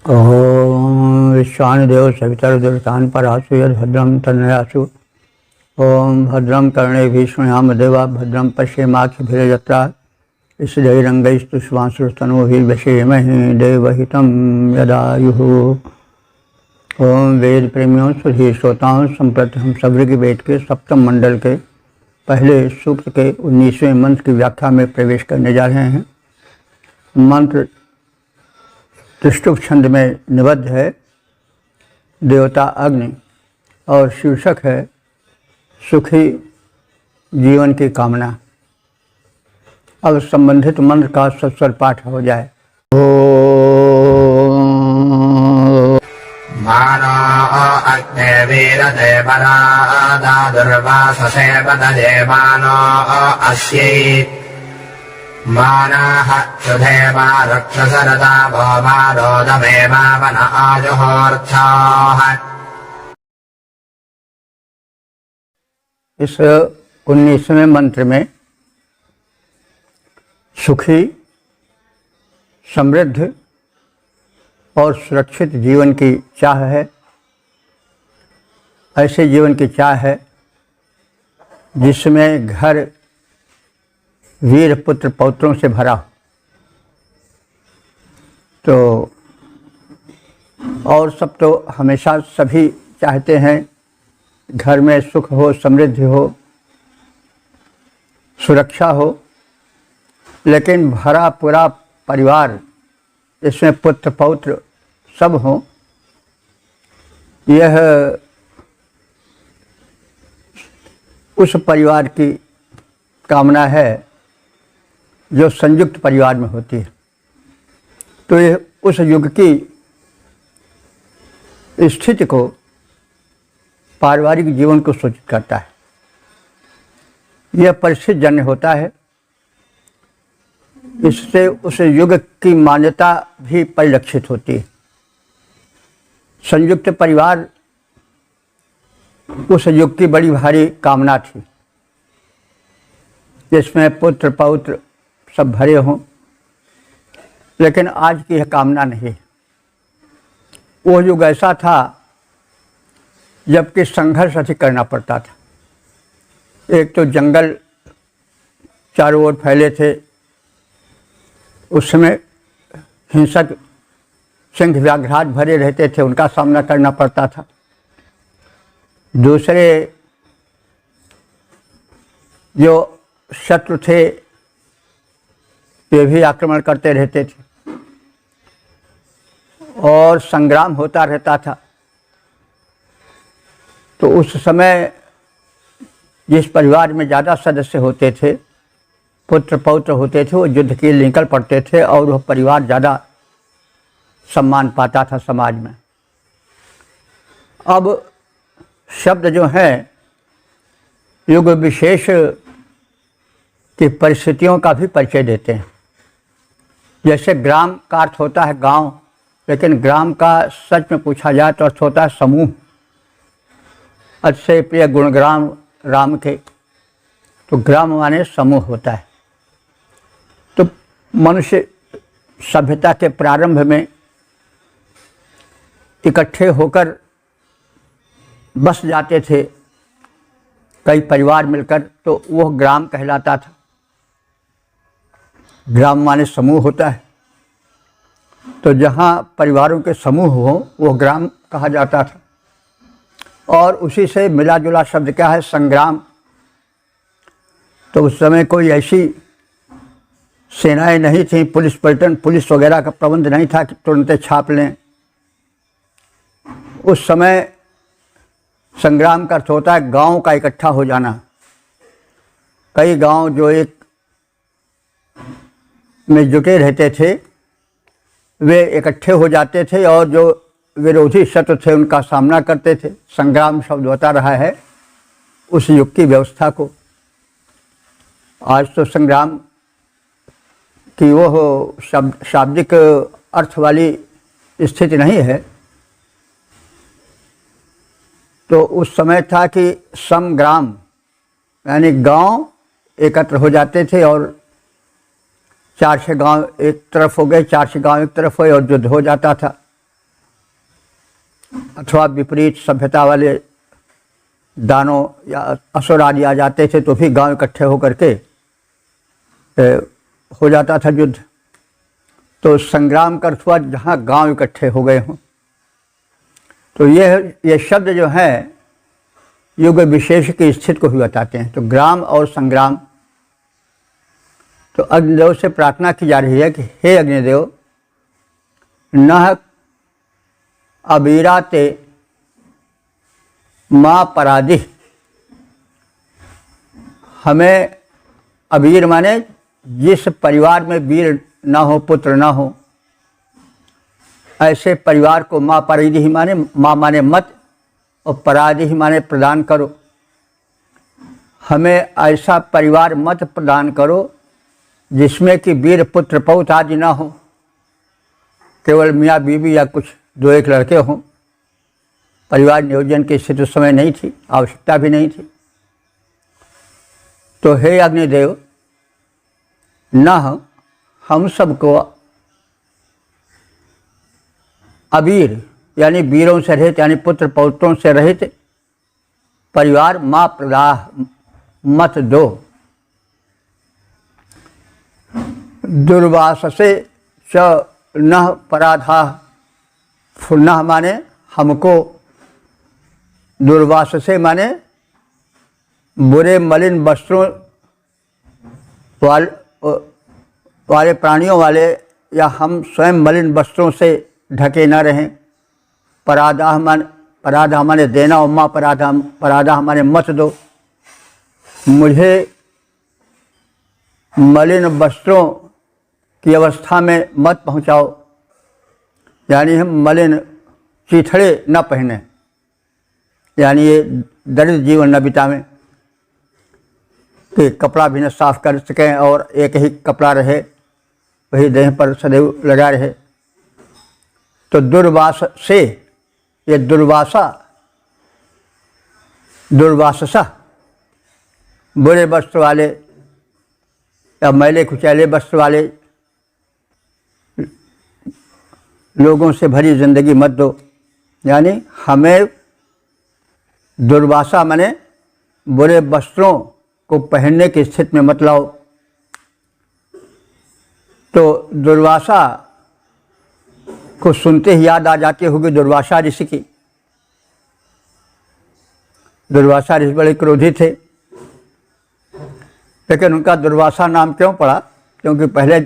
ओम विश्वानुदेव सवितरुदुर्तान् परासु यद्भद्रं तन्नयासु। ओम भद्रं कर्णेभिः शृणुयाम देवा भद्रं पश्येमाक्षभिर्यजत्रा स्थिरैरङ्गैस्तुष्मांसुस्तनूभिर्व्यसेमहि देवहितं यदायुः। ओम वेद प्रेमियों सुधी श्रोताओं, संप्रति हम सब्र वेद के सप्तम मंडल के पहले सूक्त के 19वें मंत्र की व्याख्या में प्रवेश करने जा रहे हैं। मंत्र त्रिष्टुप छंद में निबद्ध है, देवता अग्नि, और शीर्षक है सुखी जीवन की कामना। अब संबंधित मंत्र का सस्वर पाठ हो जाए। मानो अग्ने वीरते परादा दुर्वाससे पतजे मानो अस्यै मानः सुधेवा रक्षसरता भोमारोदमेवावन आजुहोर्थाः। इस 19वें मंत्र में सुखी, समृद्ध और सुरक्षित जीवन की चाह है। ऐसे जीवन की चाह है जिसमें घर वीर पुत्र पौत्रों से भरा हो। तो और सब तो हमेशा सभी चाहते हैं घर में सुख हो, समृद्धि हो, सुरक्षा हो, लेकिन भरा पूरा परिवार, इसमें पुत्र पौत्र सब हों, यह उस परिवार की कामना है जो संयुक्त परिवार में होती है। तो यह उस युग की स्थिति को, पारिवारिक जीवन को सूचित करता है। यह परिस्थिति जन्य होता है। इससे उस युग की मान्यता भी परिलक्षित होती है। संयुक्त परिवार उस युग की बड़ी भारी कामना थी, जिसमें पुत्र पौत्र सब भरे हों, लेकिन आज की यह कामना नहीं। वो युग ऐसा था जबकि संघर्ष अधिक करना पड़ता था। एक तो जंगल चारों ओर फैले थे, उस समय हिंसक सिंह व्याघ्राद भरे रहते थे, उनका सामना करना पड़ता था। दूसरे जो शत्रु थे वे भी आक्रमण करते रहते थे और संग्राम होता रहता था। तो उस समय जिस परिवार में ज़्यादा सदस्य होते थे, पुत्र पौत्र होते थे, वो युद्ध के लिए निकल पड़ते थे और वह परिवार ज़्यादा सम्मान पाता था समाज में। अब शब्द जो हैं युग विशेष की परिस्थितियों का भी परिचय देते हैं। जैसे ग्राम का अर्थ होता है गांव, लेकिन ग्राम का सच में पूछा जाए तो अर्थ होता है समूह। अच्छे प्रिय गुणग्राम राम के, तो ग्राम माने समूह होता है। तो मनुष्य सभ्यता के प्रारंभ में इकट्ठे होकर बस जाते थे, कई परिवार मिलकर, तो वह ग्राम कहलाता था। ग्राम माने समूह होता है। तो जहाँ परिवारों के समूह हो वो ग्राम कहा जाता था। और उसी से मिला जुला शब्द क्या है, संग्राम। तो उस समय कोई ऐसी सेनाएं नहीं थी, पुलिस पलटन पुलिस वगैरह का प्रबंध नहीं था कि तुरंत छाप लें। उस समय संग्राम का अर्थ होता है गांव का इकट्ठा हो जाना। कई गांव जो एक में जुटे रहते थे वे इकट्ठे हो जाते थे और जो विरोधी शत्रु थे उनका सामना करते थे। संग्राम शब्द बता रहा है उस युग की व्यवस्था को। आज तो संग्राम की वो शाब्दिक अर्थ वाली स्थिति नहीं है। तो उस समय था कि समग्राम यानी गांव एकत्र हो जाते थे और 4-6 गांव एक तरफ हो गए, 4-6 गांव एक तरफ हुए और युद्ध हो जाता था। अथवा विपरीत सभ्यता वाले दानों या असुर आदि आ जाते थे तो भी गांव इकट्ठे होकर के हो जाता था युद्ध। तो संग्राम का अर्थ हुआ जहाँ गांव इकट्ठे हो गए हों। तो ये शब्द जो हैं युग विशेष की स्थिति को भी बताते हैं। तो ग्राम और संग्राम। तो अग्निदेव से प्रार्थना की जा रही है कि हे अग्निदेव, नः अबीराते माँ पराधि, हमें अबीर माने जिस परिवार में वीर ना हो, पुत्र ना हो, ऐसे परिवार को माँ पराधि माने, माँ माने मत और पराधि माने प्रदान करो। हमें ऐसा परिवार मत प्रदान करो जिसमें कि वीर पुत्र पौत्र आदि ना हो, केवल मियाँ बीवी या कुछ दो एक लड़के हों। परिवार नियोजन की स्थिति उस समय नहीं थी, आवश्यकता भी नहीं थी। तो हे अग्निदेव, न हम सबको अबीर यानी वीरों से रहित यानी पुत्र पौत्रों से रहित परिवार माँ प्रदाह मत दो। दुर्वाससे च न पराधा, फुन्ना माने हमको, दुर्वाससे माने बुरे मलिन वस्त्रों वाले प्राणियों वाले या हम स्वयं मलिन वस्त्रों से ढके न रहें। पराधा माने देना और माँ पराधा माने मत दो। मुझे मलिन वस्त्रों की अवस्था में मत पहुँचाओ, यानी हम मलिन चीथड़े न पहने, यानी ये दरिद्र जीवन न बितावें कि कपड़ा भी न साफ कर सकें और एक ही कपड़ा रहे, वही देह पर सदैव लगा रहे। तो दुर्वास से, ये दुर्वाससा बुरे वस्त्र वाले या मैले कुचैले वस्त्र वाले लोगों से भरी जिंदगी मत दो। यानी हमें दुर्वासा माने बुरे वस्त्रों को पहनने की स्थिति में मत लाओ। तो दुर्वासा को सुनते ही याद आ जाती होगी दुर्वासा ऋषि की। दुर्वासा ऋषि बड़े क्रोधी थे, लेकिन उनका दुर्वासा नाम क्यों पड़ा? क्योंकि पहले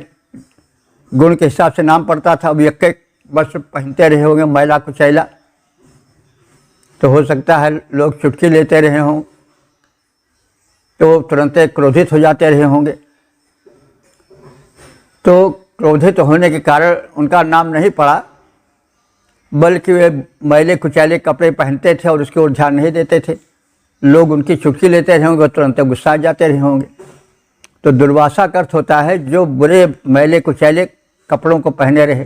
गुण के हिसाब से नाम पड़ता था, अब एक वस्त्र पहनते रहे होंगे मैला कुचैला, तो हो सकता है लोग चुटकी लेते रहे हों तो तुरंत क्रोधित हो जाते रहे होंगे। तो क्रोधित होने के कारण उनका नाम नहीं पड़ा, बल्कि वे मैले कुचैले कपड़े पहनते थे और उसकी ओर ध्यान नहीं देते थे। लोग उनकी चुटकी लेते रहे होंगे, तुरंत गुस्सा जाते रहे होंगे। तो दुर्वासा का अर्थ होता है जो बुरे मैले कुचैले कपड़ों को पहने रहे।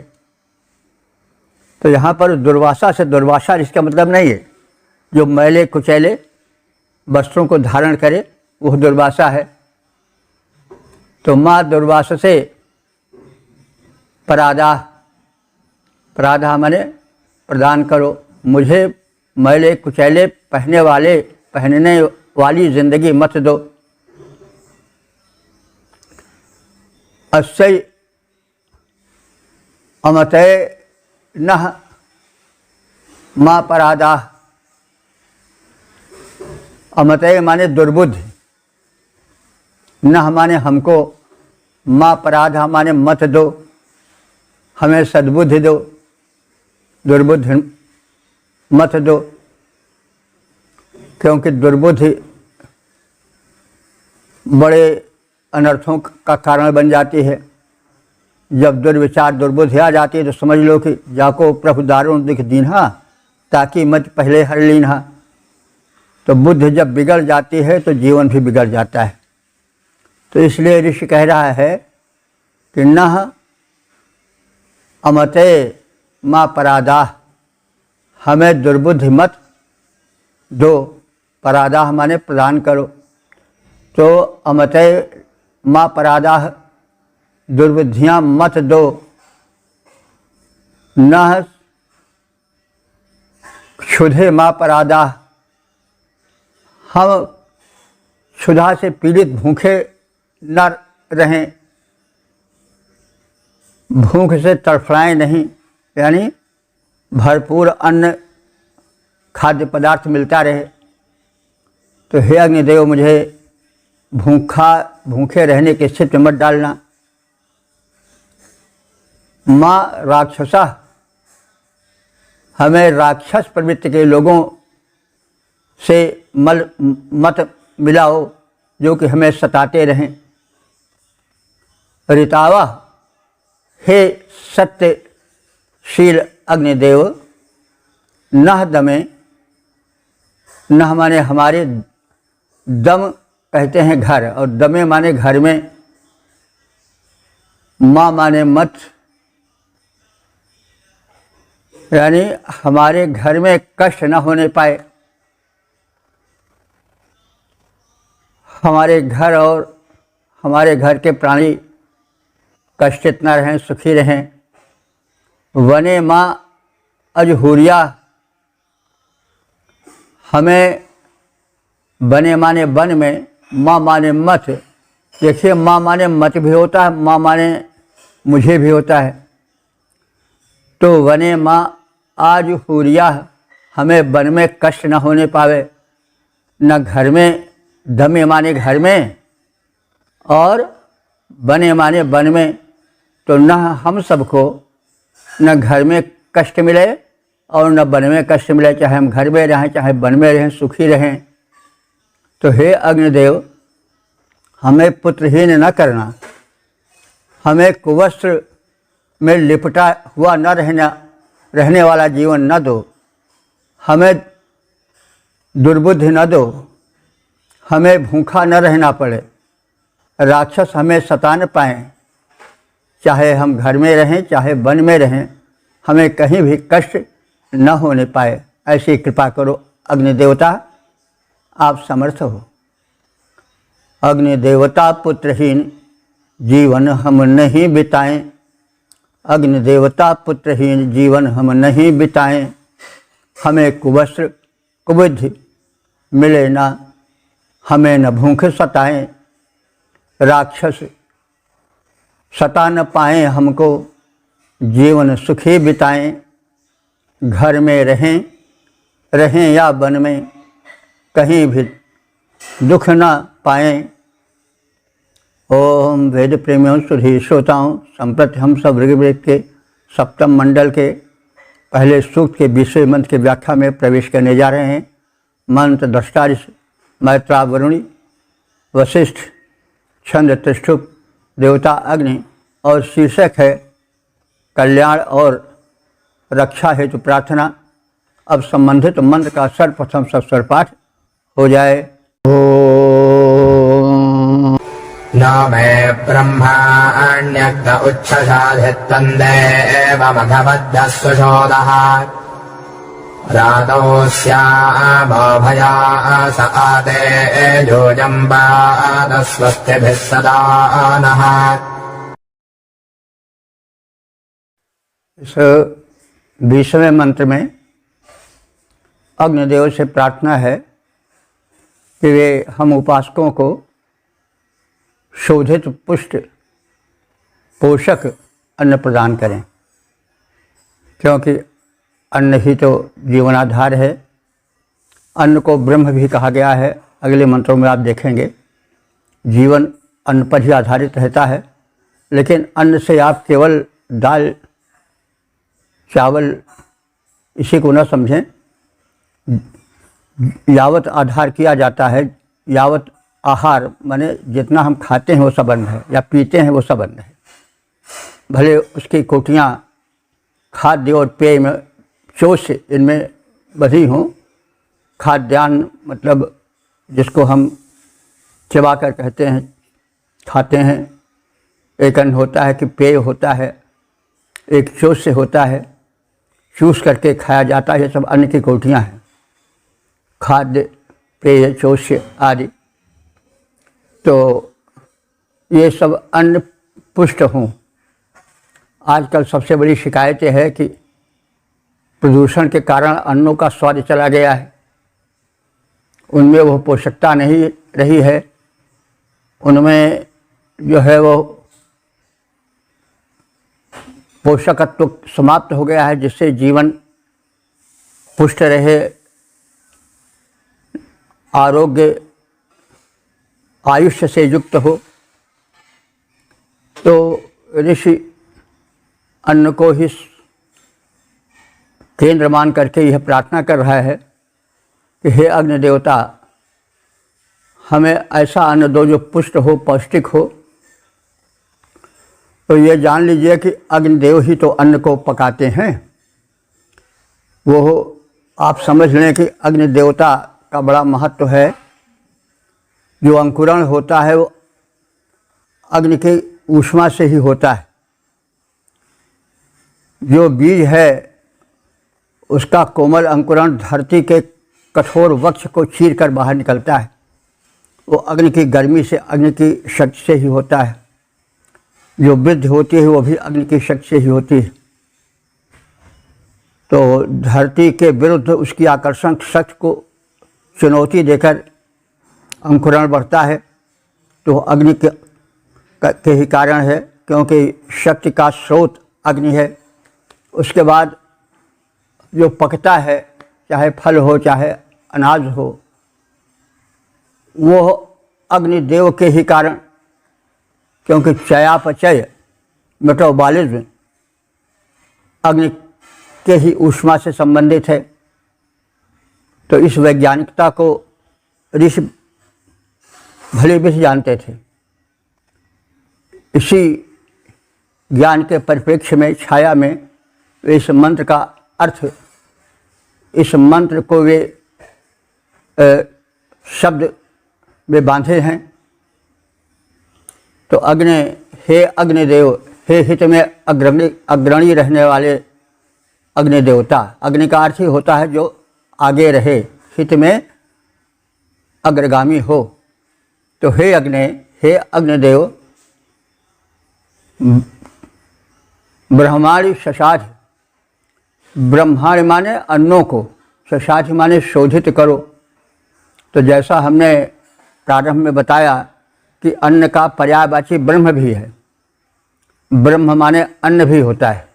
तो यहाँ पर दुर्वासा से दुर्वासा इसका मतलब नहीं है जो मैले कुचैले वस्त्रों को धारण करे वह दुर्वासा है। तो माँ दुर्वासा से पराधा माने प्रदान करो, मुझे मैले कुचैले पहनने वाली जिंदगी मत दो। अस्यै अमतय नः माँ पराधा। अमतय माने दुर्बुद्धि, नः माने हमको, माँ पराधा माने मत दो, हमें सद्बुद्धि दो, दुर्बुद्धि मत दो। क्योंकि दुर्बुद्धि बड़े अनर्थों का कारण बन जाती है। जब दुर्विचार दुर्बुद्धि आ जाती है तो समझ लो कि जाको प्रभु दारुण दिख दीन्हा ताकि मत पहले हर लीन्हा। तो बुद्धि जब बिगड़ जाती है तो जीवन भी बिगड़ जाता है। तो इसलिए ऋषि कह रहा है कि नः अमते माँ परादाह, हमें दुर्बुद्धि मत दो। परादाह माने प्रदान करो। तो अमते माँ परादाह, दुर्बुद्धियाँ मत दो। न क्षुधे माँ परादा, हम क्षुधा से पीड़ित भूखे न रहें, भूख से तड़फड़ाएं नहीं, यानी भरपूर अन्न खाद्य पदार्थ मिलता रहे। तो हे अग्निदेव, मुझे भूखे रहने की स्थिति मत डालना। माँ राक्षसा, हमें राक्षस प्रवृत्ति के लोगों से मत मिलाओ जो कि हमें सताते रहें। ऋतावा, हे सत्यशील अग्निदेव, नह दमे, नह माने हमारे, दम कहते हैं घर, और दमे माने घर में, माँ माने मत, यानी हमारे घर में कष्ट न होने पाए। हमारे घर और हमारे घर के प्राणी कष्टित न रहें, सुखी रहें। वने माँ अजहूरिया, हमें बने माने वन में, माँ माने मत। देखिए, माँ माने मत भी होता है, माँ माने मुझे भी होता है। तो वने माँ आज हुरिया, हमें वन में कष्ट न होने पावे, न घर में, दमे माने घर में और बने माने वन में। तो न हम सबको न घर में कष्ट मिले और न वन में कष्ट मिले, चाहे हम घर में रहें चाहे वन में रहें, सुखी रहें। तो हे अग्निदेव, हमें पुत्रहीन न करना, हमें कुवस्त्र में लिपटा हुआ न रहने वाला जीवन न दो, हमें दुर्बुद्धि न दो, हमें भूखा न रहना पड़े, राक्षस हमें सता न पाएँ, चाहे हम घर में रहें चाहे वन में रहें, हमें कहीं भी कष्ट न होने पाए। ऐसी कृपा करो अग्निदेवता, आप समर्थ हो। अग्निदेवता पुत्रहीन जीवन हम नहीं बिताएं, अग्निदेवता पुत्रहीन जीवन हम नहीं बिताएं, हमें कुवस्त्र कुबुद्धि मिले ना, हमें न भूख सताएं, राक्षस सता न पाएं हमको, जीवन सुखी बिताएं। घर में रहें या वन में, कहीं भी दुख न पाएं। ओम वेद प्रेमियों, सुधी श्रोताओं, संप्रति हम सब ऋग्वेद के सप्तम मंडल के पहले सूक्त के 20वें मंत्र की व्याख्या में प्रवेश करने जा रहे हैं। मंत्र दृष्टारिष मैत्रा वरुणी वशिष्ठ छंद त्रिष्ठुप देवता अग्नि और शीर्षक है कल्याण और रक्षा हेतु प्रार्थना। अब संबंधित मंत्र का सर्वप्रथम सस्वर पाठ हो जाए। न मे ब्रह्माण्यग्न उच्छसाधित्तन्देवमघबद्धः सुशोदः रातौ स्यामभया स आते योजम्बाद स्वस्तिभिः सदा नः। इस 20वें मंत्र में अग्निदेव से प्रार्थना है कि वे हम उपासकों को शोधित पुष्ट पोषक अन्न प्रदान करें, क्योंकि अन्न ही तो जीवनाधार है। अन्न को ब्रह्म भी कहा गया है, अगले मंत्रों में आप देखेंगे। जीवन अन्न पर ही आधारित रहता है, लेकिन अन्न से आप केवल दाल चावल इसी को न समझें। यावत आधार किया जाता है, यावत आहार माने जितना हम खाते हैं वो सब अन्न है, या पीते हैं वो सब अन्न है। भले उसकी कोटियाँ खाद्य और पेय में चोष इनमें बधी हों। खाद्यान्न मतलब जिसको हम चबा कर कहते हैं, खाते हैं। एक अन्न होता है कि पेय होता है, एक चोष से होता है, चूस करके खाया जाता है। ये सब अन्न की कोटियाँ हैं, खाद्य पेय चोष आदि। तो ये सब अन्न पुष्ट हों। आजकल सबसे बड़ी शिकायत है कि प्रदूषण के कारण अन्नों का स्वाद चला गया है, उनमें वह पोषकता नहीं रही है, उनमें जो है वो पोषकत्व समाप्त हो गया है, जिससे जीवन पुष्ट रहे, आरोग्य आयुष्य से युक्त हो। तो ऋषि अन्न को ही केंद्र मान करके यह प्रार्थना कर रहा है कि हे अग्नि देवता, हमें ऐसा अन्न दो जो पुष्ट हो, पौष्टिक हो। तो ये जान लीजिए कि अग्निदेव ही तो अन्न को पकाते हैं। वो आप समझ लें कि अग्नि देवता का बड़ा महत्व है। जो अंकुरण होता है वो अग्नि की ऊष्मा से ही होता है। जो बीज है उसका कोमल अंकुरण धरती के कठोर वृक्ष को चीर कर बाहर निकलता है, वो अग्नि की गर्मी से, अग्नि की शक्ति से ही होता है। जो वृद्धि होती है वो भी अग्नि की शक्ति से ही होती है। तो धरती के विरुद्ध उसकी आकर्षण शक्ति को चुनौती देकर अंकुरण बढ़ता है, तो अग्नि के ही कारण है, क्योंकि शक्ति का स्रोत अग्नि है। उसके बाद जो पकता है, चाहे फल हो चाहे अनाज हो, वो अग्निदेव के ही कारण, क्योंकि चयापचय मेटाबॉलिज्म अग्नि के ही ऊष्मा से संबंधित है। तो इस वैज्ञानिकता को ऋषि भले भी जानते थे। इसी ज्ञान के परिप्रेक्ष्य में, छाया में इस मंत्र का अर्थ, इस मंत्र को वे शब्द में बांधे हैं। तो हे अग्निदेव, हे हित में अग्रणी रहने वाले अग्नि देवता। अग्नि का अर्थ ही होता है जो आगे रहे, हित में अग्रगामी हो। तो हे अग्निदेव, ब्रह्मांड शशाध, ब्रह्मांड माने अन्नों को, शशाध माने शोधित करो। तो जैसा हमने प्रारंभ में बताया कि अन्न का पर्यायवाची ब्रह्म भी है। ब्रह्म माने अन्न भी होता है,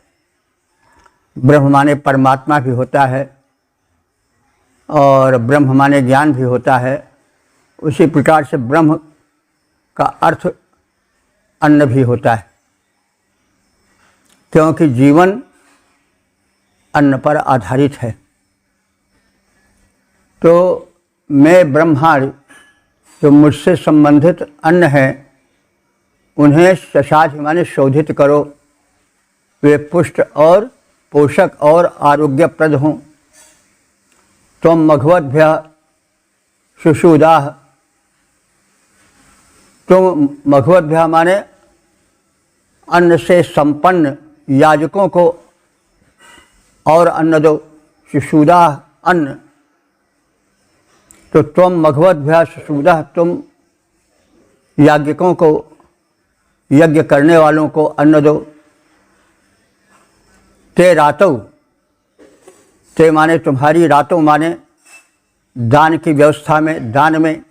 ब्रह्म माने परमात्मा भी होता है, और ब्रह्म माने ज्ञान भी होता है। उसी प्रकार से ब्रह्म का अर्थ अन्न भी होता है, क्योंकि जीवन अन्न पर आधारित है। तो मैं ब्रह्मांड, जो मुझसे संबंधित अन्न है, उन्हें शशाध माने शोधित करो, वे पुष्ट और पोषक और आरोग्यप्रद हों। त्वं मघवद्भ्य शुशुदाः, तुम मघवद्भ्य माने अन्न से संपन्न याजकों को और अन्न दो, शुशुदाः अन्न। तो तुम मघवद्भ्य शुशुदाः, तुम याज्ञिकों को, यज्ञ करने वालों को अन्न दो। ते रातौ, ते माने तुम्हारी, रातों माने दान की व्यवस्था में, दान में।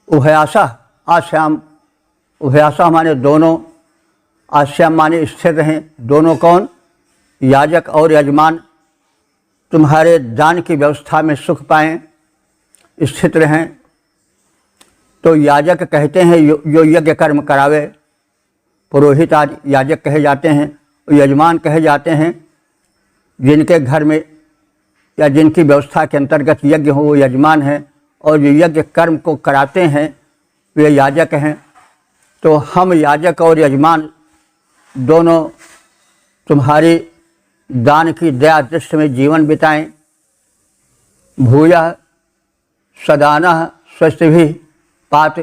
उभयासा आश्याम, उभयासा माने दोनों, आश्याम माने स्थिर रहें। दोनों कौन? याजक और यजमान तुम्हारे दान की व्यवस्था में सुख पाएं, स्थित रहें। तो याजक कहते हैं जो यज्ञ कर्म करावे, पुरोहित आदि याजक कहे जाते हैं। यजमान कहे जाते हैं जिनके घर में या जिनकी व्यवस्था के अंतर्गत यज्ञ हो, वो यजमान हैं, और जो यज्ञ कर्म को कराते हैं वे याजक हैं। तो हम याजक और यजमान दोनों तुम्हारी दान की दया दृष्टि में जीवन बिताएं। भूयः सदानः स्वस्तिभिः पात,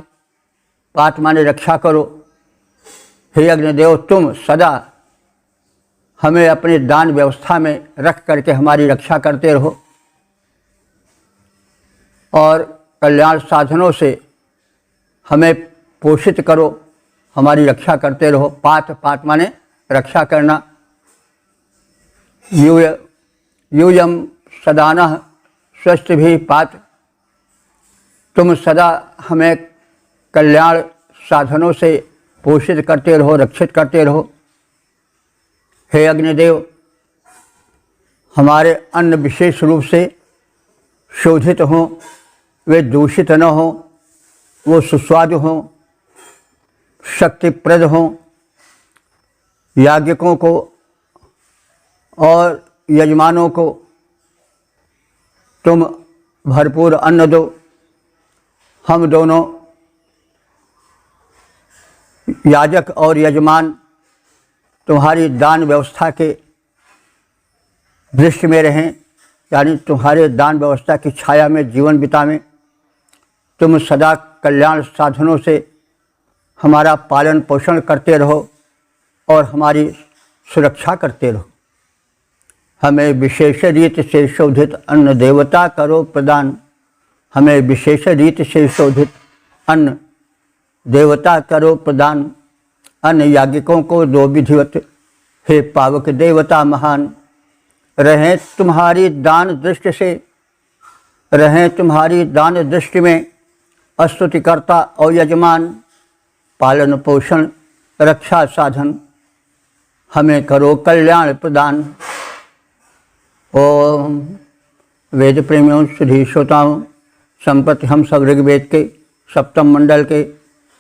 पात माने रक्षा करो। हे अग्निदेव, तुम सदा हमें अपने दान व्यवस्था में रख करके हमारी रक्षा करते रहो, और कल्याण साधनों से हमें पोषित करो, हमारी रक्षा करते रहो। पात, पात माने रक्षा करना। यूय यूयम सदानः स्वस्थ भी पात। तुम सदा हमें कल्याण साधनों से पोषित करते रहो, रक्षित करते रहो। हे अग्निदेव, हमारे अन्न विशेष रूप से शोधित हों, वे दूषित न हों, वो सुस्वादु हों, शक्तिप्रद हों। याज्ञिकों को और यजमानों को तुम भरपूर अन्न दो। हम दोनों याजक और यजमान तुम्हारी दान व्यवस्था के दृष्टि में रहें, यानी तुम्हारे दान व्यवस्था की छाया में जीवन बितावें। तुम सदा कल्याण साधनों से हमारा पालन पोषण करते रहो और हमारी सुरक्षा करते रहो। हमें विशेष रीति से शोधित अन्न देवता करो प्रदान। हमें विशेष रीति से शोधित अन्न देवता करो प्रदान। अन्य याज्ञिकों को दो विधिवत। हे पावक देवता महान, रहें तुम्हारी दान दृष्टि से, रहें तुम्हारी दान दृष्टि में स्तुतिकर्ता और यजमान, पालन पोषण रक्षा साधन। हमें करो कल्याण प्रदान। ओम वेद प्रेमियों, सुधी श्रोताओं, संप्रति हम सब ऋग्वेद के सप्तम मंडल के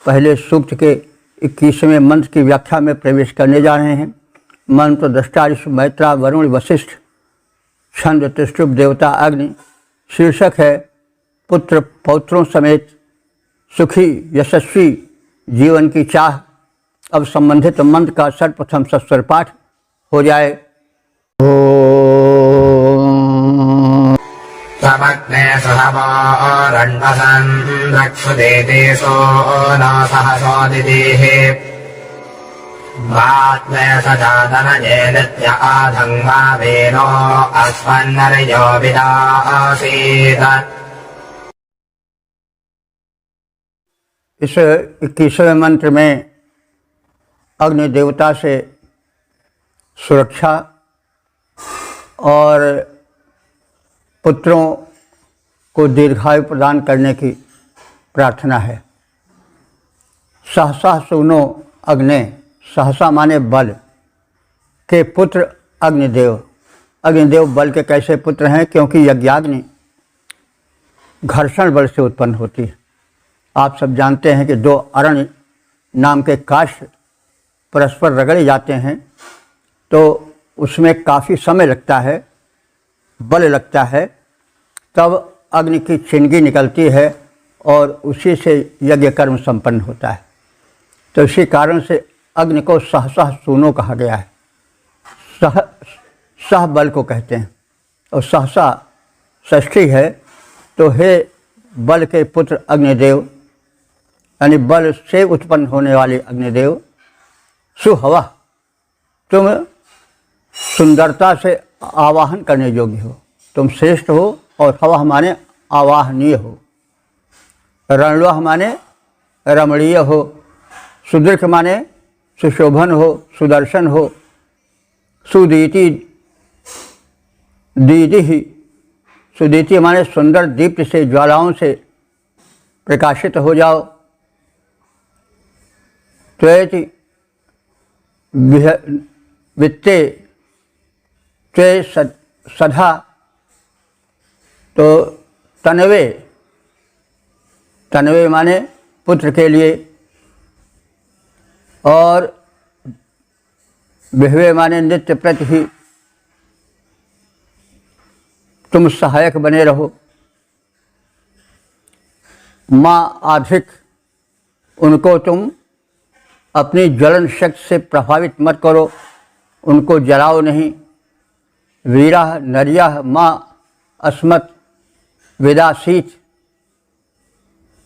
पहले सूक्त के 21वें मंत्र की व्याख्या में प्रवेश करने जा रहे हैं। मंत्र दृष्टा ऋषि मैत्रा वरुण वशिष्ठ, छंद त्रिशुभ देवता अग्नि। शीर्षक है पुत्र पौत्रों समेत सुखी यशस्वी जीवन की चाह। अब संबंधित मंत्र का सर्वप्रथम सस्वर पाठ हो जाए। स्वमग्ने सहवारण्वसन् रक्षुदेते सो न सहसोदितिः वात्मय सजातनये नित्य आधङ्वा वेनो अस्मन्नर्यो विदासीत्। इस 21वें मंत्र में अग्नि देवता से सुरक्षा और पुत्रों को दीर्घायु प्रदान करने की प्रार्थना है। सहसा सुनो अग्नि, सहसा माने बल के पुत्र अग्निदेव। अग्निदेव बल के कैसे पुत्र हैं? क्योंकि यज्ञाग्नि घर्षण बल से उत्पन्न होती है। आप सब जानते हैं कि दो अरण्य नाम के काष्ठ परस्पर रगड़े जाते हैं तो उसमें काफ़ी समय लगता है, बल लगता है, तब अग्नि की चिंगी निकलती है और उसी से यज्ञ कर्म संपन्न होता है। तो इसी कारण से अग्नि को सहसा सूनो कहा गया है। सह बल को कहते हैं और सहसा षष्ठी है। तो हे बल के पुत्र अग्निदेव, यानी बल से उत्पन्न होने वाले अग्निदेव, सुहवा, तुम सुंदरता से आवाहन करने योग्य हो, तुम श्रेष्ठ हो। और हवा माने आवाहनीय हो, रणलोह माने रमणीय हो, सुदीर्घ माने सुशोभन हो, सुदर्शन हो, सुदीति दीदी, सुदीति माने सुंदर दीप्ति से ज्वालाओं से प्रकाशित हो जाओ। त्वेति वित्ते त्वे सधा, तो तनवे, तनवे माने पुत्र के लिए, और विहवे माने नित्य प्रति ही तुम सहायक बने रहो। माँ अधिक, उनको तुम अपनी ज्वलन शक्ति से प्रभावित मत करो, उनको जलाओ नहीं। वीरा नरिया माँ अस्मत् वेदासीत,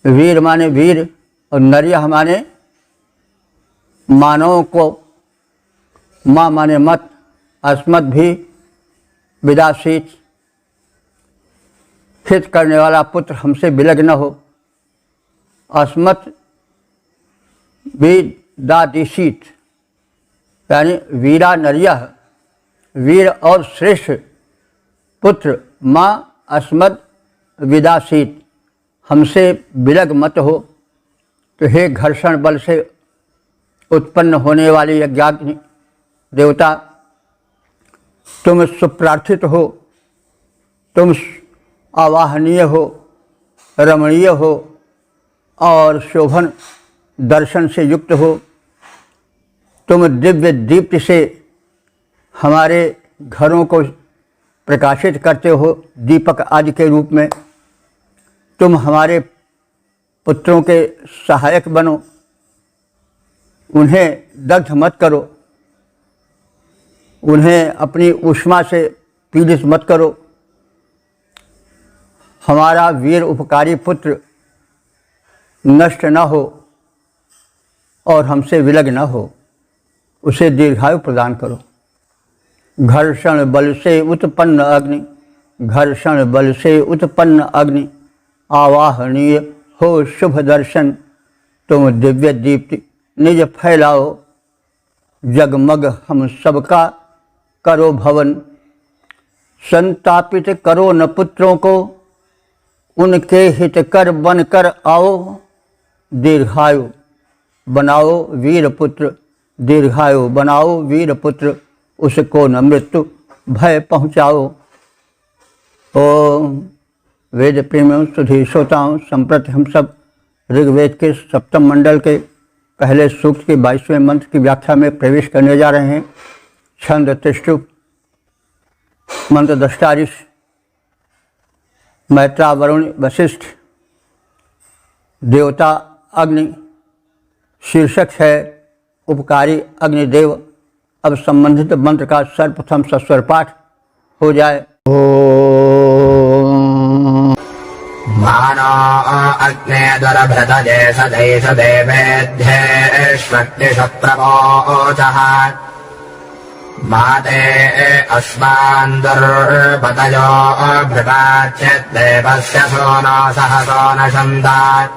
वीर माने वीर और नरिया माने मानवों को, माँ माने मत, अस्मत् भी विदासीत, हित करने वाला पुत्र हमसे विलग न हो। अस्मत् विदादिशीत, यानी वीरा नरिया, वीर और श्रेष्ठ पुत्र माँ अस्मद विदासीत, हमसे विलग मत हो। तो हे घर्षण बल से उत्पन्न होने वाली यज्ञाग्नि देवता, तुम सुप्रार्थित हो, तुम आवाहनीय हो, रमणीय हो और शोभन दर्शन से युक्त हो। तुम दिव्य दीप्ति से हमारे घरों को प्रकाशित करते हो दीपक आदि के रूप में। तुम हमारे पुत्रों के सहायक बनो, उन्हें दग्ध मत करो, उन्हें अपनी ऊष्मा से पीड़ित मत करो। हमारा वीर उपकारी पुत्र नष्ट न हो और हमसे विलग न हो, उसे दीर्घायु प्रदान करो। घर्षण बल से उत्पन्न अग्नि, घर्षण बल से उत्पन्न अग्नि, आवाहनीय हो शुभ दर्शन। तुम दिव्य दीप्ति निज फैलाओ, जगमग हम सबका करो भवन। संतापित करो न पुत्रों को, उनके हित कर बन कर आओ। दीर्घायु बनाओ वीर पुत्र, दीर्घायु बनाओ वीर पुत्र, उसको न मृत्यु भय पहुँचाओ। ओम वेद प्रेमियों सुधी श्रोताओं, संप्रति हम सब ऋग्वेद के सप्तम मंडल के पहले सूक्त के 22वें मंत्र की व्याख्या में प्रवेश करने जा रहे हैं। छंद त्रिष्टुप, मंत्र दष्टारिश, मैत्रा वरुण वशिष्ठ, देवता अग्नि, शीर्षक है उपकारी अग्निदेव। अब संबंधित मंत्र का सर्वप्रथम सस्वर पाठ हो जाए। मानो अग्ने दुरभृतजे सदैश देवेभ्येष्वग्निष प्रवोचः। माते अस्मान् दुर्पतयो भृताच्चिद्देवस्य सोनो सहसो न शन्तात्।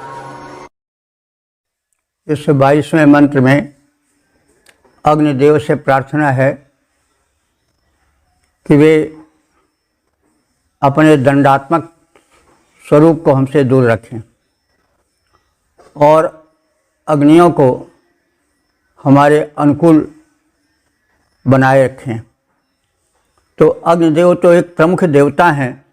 इस 22वें मंत्र में अग्निदेव से प्रार्थना है कि वे अपने दंडात्मक स्वरूप को हमसे दूर रखें और अग्नियों को हमारे अनुकूल बनाए रखें। तो अग्निदेव तो एक प्रमुख देवता हैं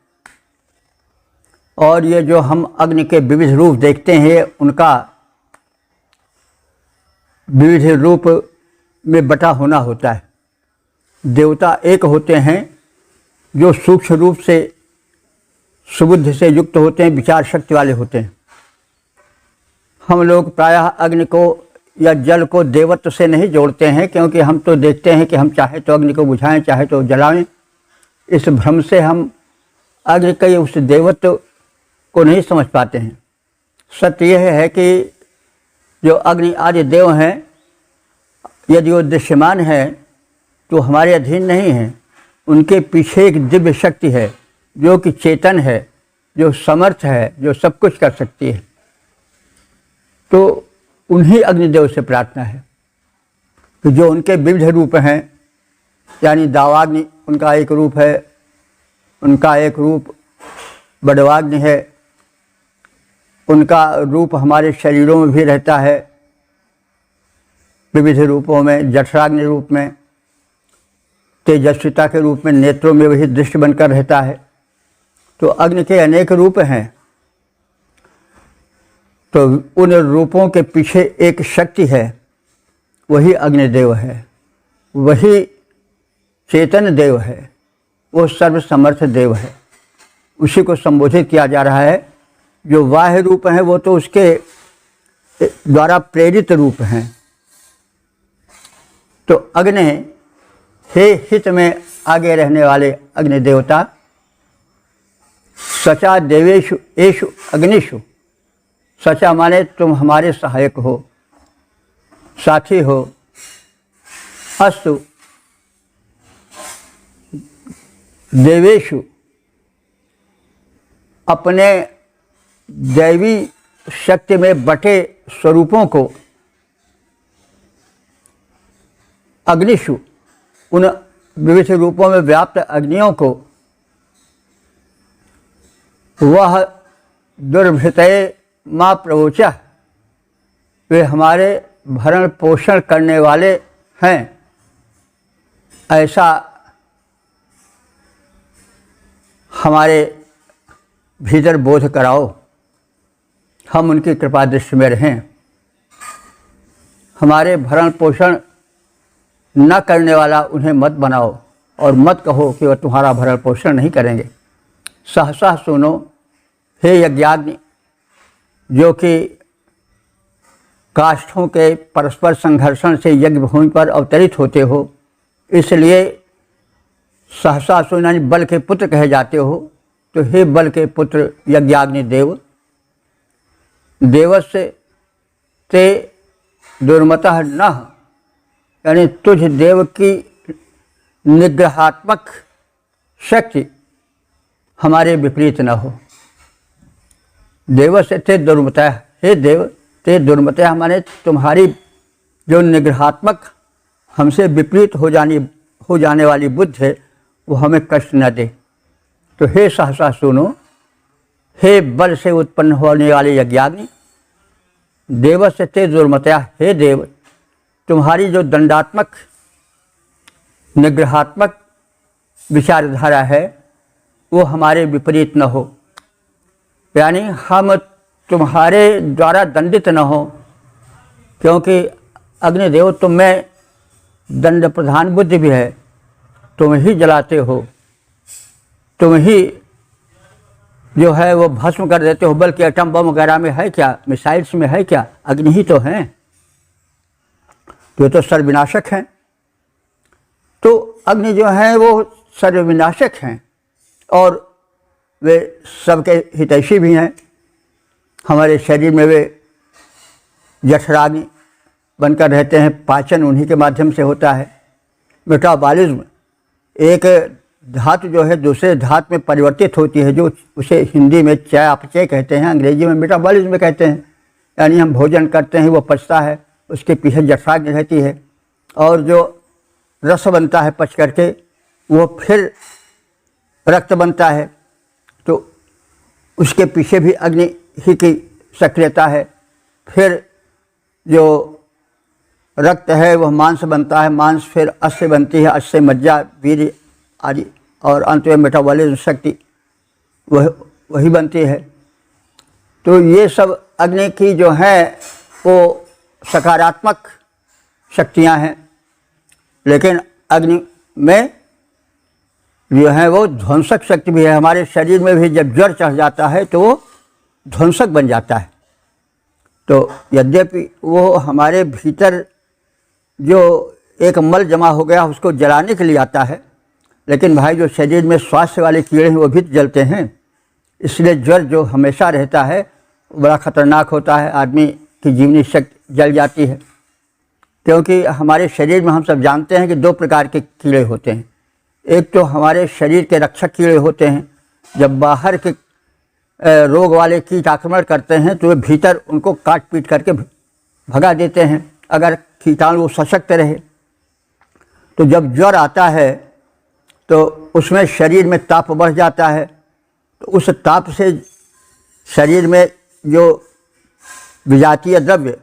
और ये जो हम अग्नि के विविध रूप देखते हैं, उनका विविध रूप में बटा होना होता है। देवता एक होते हैं जो सूक्ष्म रूप से सुबुद्धि से युक्त होते हैं, विचार शक्ति वाले होते हैं। हम लोग प्रायः अग्नि को या जल को देवत्व से नहीं जोड़ते हैं, क्योंकि हम तो देखते हैं कि हम चाहे तो अग्नि को बुझाएं, चाहे तो जलाएं। इस भ्रम से हम अग्नि के उस देवत्व को नहीं समझ पाते हैं। सत्य यह है कि जो अग्नि आदि देव हैं, यदि वो दृश्यमान है तो हमारे अधीन नहीं हैं। उनके पीछे एक दिव्य शक्ति है जो कि चेतन है, जो समर्थ है, जो सब कुछ कर सकती है। तो उन्हीं अग्निदेव से प्रार्थना है कि जो उनके विविध रूप हैं, यानी दावाग्नि उनका एक रूप है, उनका एक रूप बड़वाग्नि है, उनका रूप हमारे शरीरों में भी रहता है विविध रूपों में, जठराग्नि रूप में, तेजस्विता के रूप में, नेत्रों में वही दृष्टि बनकर रहता है। तो अग्नि के अनेक रूप हैं। तो उन रूपों के पीछे एक शक्ति है, वही अग्निदेव है, वही चेतन देव है, वो सर्वसमर्थ देव है। उसी को संबोधित किया जा रहा है। जो बाह्य रूप हैं वो तो उसके द्वारा प्रेरित रूप हैं। तो अग्नि, हे हित में आगे रहने वाले अग्नि देवता, सचा देवेषु एषु अग्निषु, सचा माने तुम हमारे सहायक हो, साथी हो। अस्तु देवेषु, अपने दैवी शक्ति में बटे स्वरूपों को, अग्निषु उन विविध रूपों में व्याप्त अग्नियों को, वह दुर्भृतये माँ प्रवोचा, वे हमारे भरण पोषण करने वाले हैं, ऐसा हमारे भीतर बोध कराओ, हम उनकी कृपा दृष्टि में रहें। हमारे भरण पोषण न करने वाला उन्हें मत बनाओ और मत कहो कि वह तुम्हारा भरण पोषण नहीं करेंगे। सहसा सुनो हे यज्ञाग्नि, जो कि काष्ठों के परस्पर संघर्षण से यज्ञ भूमि पर अवतरित होते हो, इसलिए सहसा सुनो यानी बल के पुत्र कहे जाते हो। तो हे बल के पुत्र यज्ञाग्नि देव, देवस्य ते दुर्मतः नः, यानी तुझ देव की निग्रहात्मक शक्ति हमारे विपरीत न हो। देवस्य ते दुर्मतः, हे देव ते दुर्मतः माने तुम्हारी जो निग्रहात्मक हमसे विपरीत हो जाने वाली बुद्धि है वो हमें कष्ट न दे। तो हे सहसा सुनो, हे बल से उत्पन्न होने वाले यज्ञाग्नि, देवस्य ते दुर्मतया, हे देव तुम्हारी जो दंडात्मक निग्रहात्मक विचारधारा है वो हमारे विपरीत न हो, यानी हम तुम्हारे द्वारा दंडित न हो, क्योंकि अग्निदेव तुम में दंड प्रधान बुद्धि भी है, तुम ही जलाते हो, तुम ही जो है वो भस्म कर देते हो। बल्कि एटम बम वगैरह में है क्या, मिसाइल्स में है क्या, अग्नि ही तो हैं, तो सर्वविनाशक हैं। तो अग्नि जो है वो सर्वविनाशक हैं और वे सबके हितैषी भी हैं। हमारे शरीर में वे जठराग्नि बनकर रहते हैं, पाचन उन्हीं के माध्यम से होता है। मेटाबॉलिज्म, एक धातु जो है दूसरे धातु में परिवर्तित होती है, जो उसे हिंदी में चयापचय कहते हैं, अंग्रेजी में मेटाबॉलिज्म कहते हैं। यानी हम भोजन करते हैं, वो पचता है, उसके पीछे जठराग्नि रहती है और जो रस बनता है पच करके वो फिर रक्त बनता है, तो उसके पीछे भी अग्नि ही की सक्रियता है। फिर जो रक्त है वह मांस बनता है, मांस फिर अश्य से बनती है, अश्य से मज्जा, वीर्य आदि, और अंत में मेटाबॉलिज्म शक्ति वही बनती है। तो ये सब अग्नि की जो है वो सकारात्मक शक्तियां हैं, लेकिन अग्नि में जो है वो ध्वंसक शक्ति भी है। हमारे शरीर में भी जब ज्वर चढ़ जाता है तो वो ध्वंसक बन जाता है। तो यद्यपि वो हमारे भीतर जो एक मल जमा हो गया उसको जलाने के लिए आता है, लेकिन भाई जो शरीर में स्वास्थ्य वाले कीड़े हैं वो भी जलते हैं। इसलिए ज्वर जो हमेशा रहता है बड़ा खतरनाक होता है, आदमी की जीवनी शक्ति जल जाती है। क्योंकि हमारे शरीर में हम सब जानते हैं कि दो प्रकार के कीड़े होते हैं। एक तो हमारे शरीर के रक्षक कीड़े होते हैं, जब बाहर के रोग वाले कीट आक्रमण करते हैं तो वे भीतर उनको काट पीट करके भगा देते हैं, अगर कीटाणु सशक्त रहे। तो जब ज्वर आता है तो उसमें शरीर में ताप बढ़ जाता है, तो उस ताप से शरीर में जो विजातीय द्रव्य,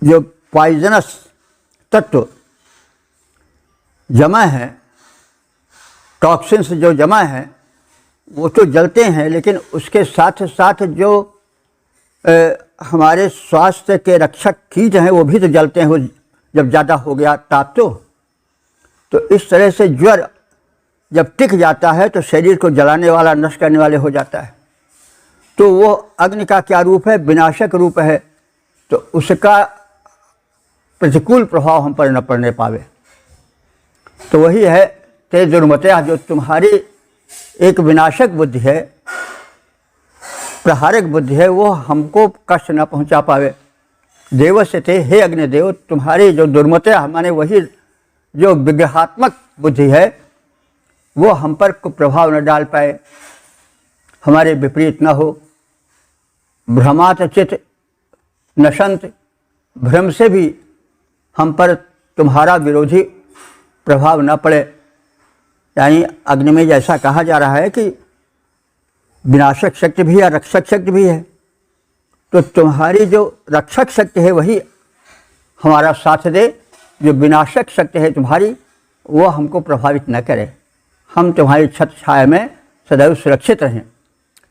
जो पॉइजनस तत्व जमा है, टॉक्सिन्स जो जमा है वो तो जलते हैं, लेकिन उसके साथ साथ जो हमारे स्वास्थ्य के रक्षक कीट हैं वो भी तो जलते हैं, वो जब ज़्यादा हो गया ताप तो इस तरह से ज्वर जब टिक जाता है तो शरीर को जलाने वाला, नष्ट करने वाले हो जाता है। तो वो अग्नि का क्या रूप है, विनाशक रूप है, तो उसका प्रतिकूल प्रभाव हम पर न पड़ने पावे। तो वही है ते दुर्मतया, जो तुम्हारी एक विनाशक बुद्धि है, प्रहारक बुद्धि है, वो हमको कष्ट न पहुंचा पावे। देवस्य ते, हे अग्निदेव तुम्हारी जो दुर्मतया माने वही जो विग्रहात्मक बुद्धि है वो हम पर कुप्रभाव न डाल पाए, हमारे विपरीत न हो। भ्रमात चित नशंत, भ्रम से भी हम पर तुम्हारा विरोधी प्रभाव न पड़े। यानी अग्नि में जैसा कहा जा रहा है कि विनाशक शक्ति भी है, रक्षक शक्ति भी है। तो तुम्हारी जो रक्षक शक्ति है वही हमारा साथ दे, जो विनाशक शक्ति है तुम्हारी वो हमको प्रभावित न करे, हम तुम्हारी छत्र छाया में सदैव सुरक्षित रहें।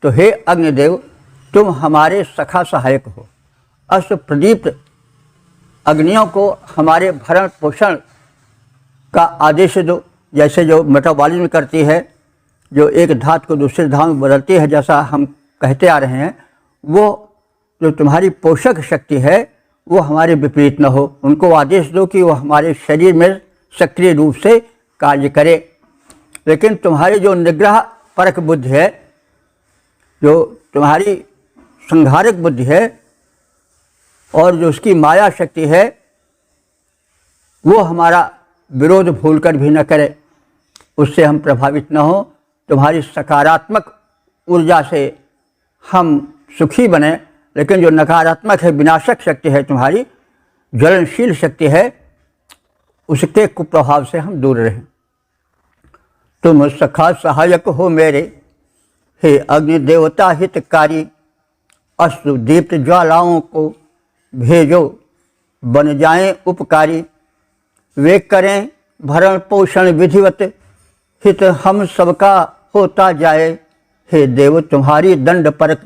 तो हे अग्निदेव, तुम हमारे सखा सहायक हो। अष्ट प्रदीप्त अग्नियों को हमारे भरण पोषण का आदेश दो। जैसे जो मेटाबॉलिज्म करती है, जो एक धातु को दूसरे धातु में बदलती है, जैसा हम कहते आ रहे हैं, वो जो तुम्हारी पोषक शक्ति है वो हमारे विपरीत न हो। उनको आदेश दो कि वो हमारे शरीर में सक्रिय रूप से कार्य करे। लेकिन तुम्हारी जो निग्रह परक बुद्धि है, जो तुम्हारी संहारक बुद्धि है और जो उसकी माया शक्ति है, वो हमारा विरोध भूलकर भी न करे, उससे हम प्रभावित न हो। तुम्हारी सकारात्मक ऊर्जा से हम सुखी बने, लेकिन जो नकारात्मक है, विनाशक शक्ति है, तुम्हारी ज्वलनशील शक्ति है, उसके कुप्रभाव से हम दूर रहें। तुम सखा सहायक हो मेरे, हे अग्नि देवता हितकारी। अश्रु दीप्त ज्वालाओं को भेजो, बन जाएं उपकारी। वे करें भरण पोषण विधिवत, हित हम सबका होता जाए। हे देव, तुम्हारी दंड परक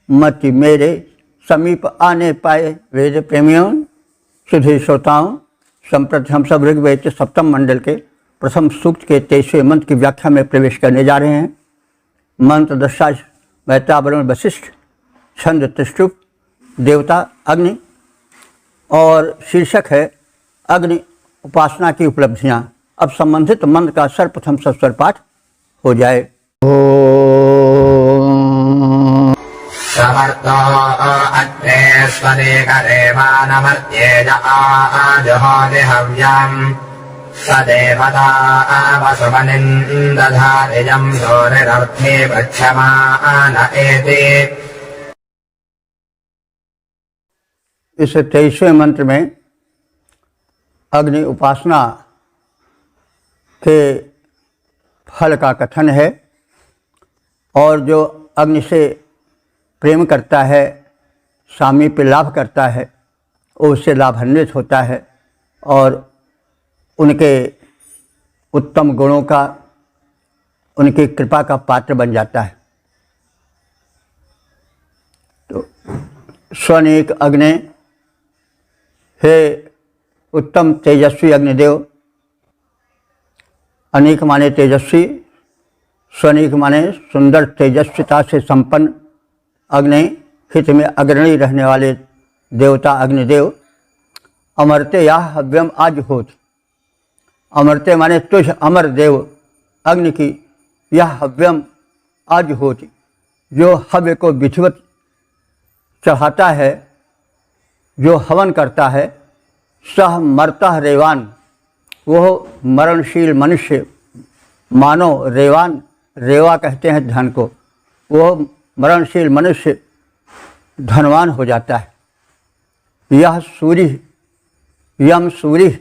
मति मेरे समीप आने पाए। वेद प्रेमियों, सुधीर श्रोताओं, संप्रति हम सब ऋग्वेद के 7वें मंडल के प्रथम सूक्त के 23वें मंत्र की व्याख्या में प्रवेश करने जा रहे हैं। मंत्र दशा वैतावरण वशिष्ठ, छंद त्रिष्टुप, देवता अग्नि, और शीर्षक है अग्नि उपासना की उपलब्धियां। अब संबंधित मंत्र का सर्वप्रथम सस्वर पाठ हो जाए। समर्तो अग्ने स्वदेकरेवानमर्त्येज आजुहोति हव्यम् स देवता वसुमनिन्दधातिजम् सूरिरर्थे पृच्छमान एति। इस 23वें मंत्र में अग्नि उपासना के फल का कथन है, और जो अग्नि से प्रेम करता है, सामीप्य लाभ करता है, वो उससे लाभान्वित होता है और उनके उत्तम गुणों का, उनकी कृपा का पात्र बन जाता है। तो स्वनेक अग्नि, हे उत्तम तेजस्वी अग्निदेव। अनेक माने तेजस्वी, स्वनेक माने सुंदर तेजस्विता से संपन्न अग्नि, हित में अग्रणी रहने वाले देवता अग्निदेव। अमरते या हव्यम आज होत। अमरते माने तुझ अमर देव अग्नि की, यह हव्यम आज होत, जो हव्य को विधिवत चढ़ाता है, जो हवन करता है। सह मरता रेवान, वह मरणशील मनुष्य, मानो रेवान, रेवा कहते हैं धन को, वह मरणशील मनुष्य धनवान हो जाता है। यह सूर्य यम सूर्य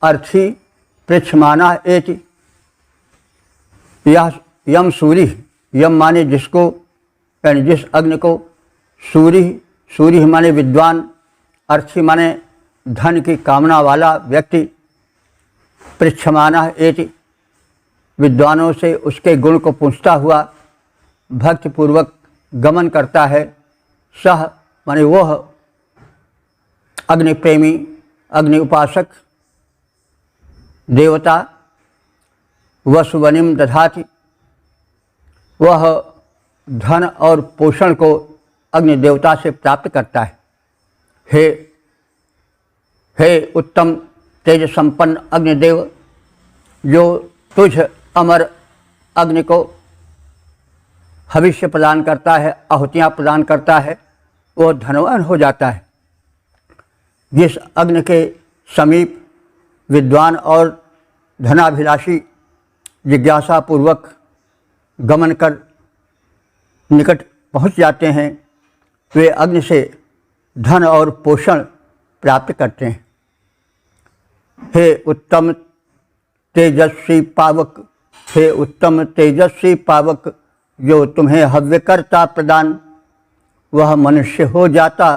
अर्थी पृच्छमाना एति। यह यम सूर्य, यम माने जिसको, यानी जिस अग्नि को, सूर्य, सूर्य माने विद्वान, अर्थी माने धन की कामना वाला व्यक्ति, पृच्छमाना एति, विद्वानों से उसके गुण को पूछता हुआ भक्तिपूर्वक गमन करता है। सह माने वह अग्नि प्रेमी, अग्नि उपासक देवता, वसुवनिम दधाति, वह धन और पोषण को अग्नि देवता से प्राप्त करता है। हे उत्तम तेज संपन्न अग्निदेव, जो तुझ अमर अग्नि को भविष्य प्रदान करता है, आहुतियाँ प्रदान करता है, वो धनवान हो जाता है। जिस अग्नि के समीप विद्वान और धनाभिलाषी जिज्ञासापूर्वक गमन कर निकट पहुँच जाते हैं, वे अग्नि से धन और पोषण प्राप्त करते हैं। हे उत्तम तेजस्वी पावक, हे उत्तम तेजस्वी पावक, जो तुम्हें हव्य करता प्रदान, वह मनुष्य हो जाता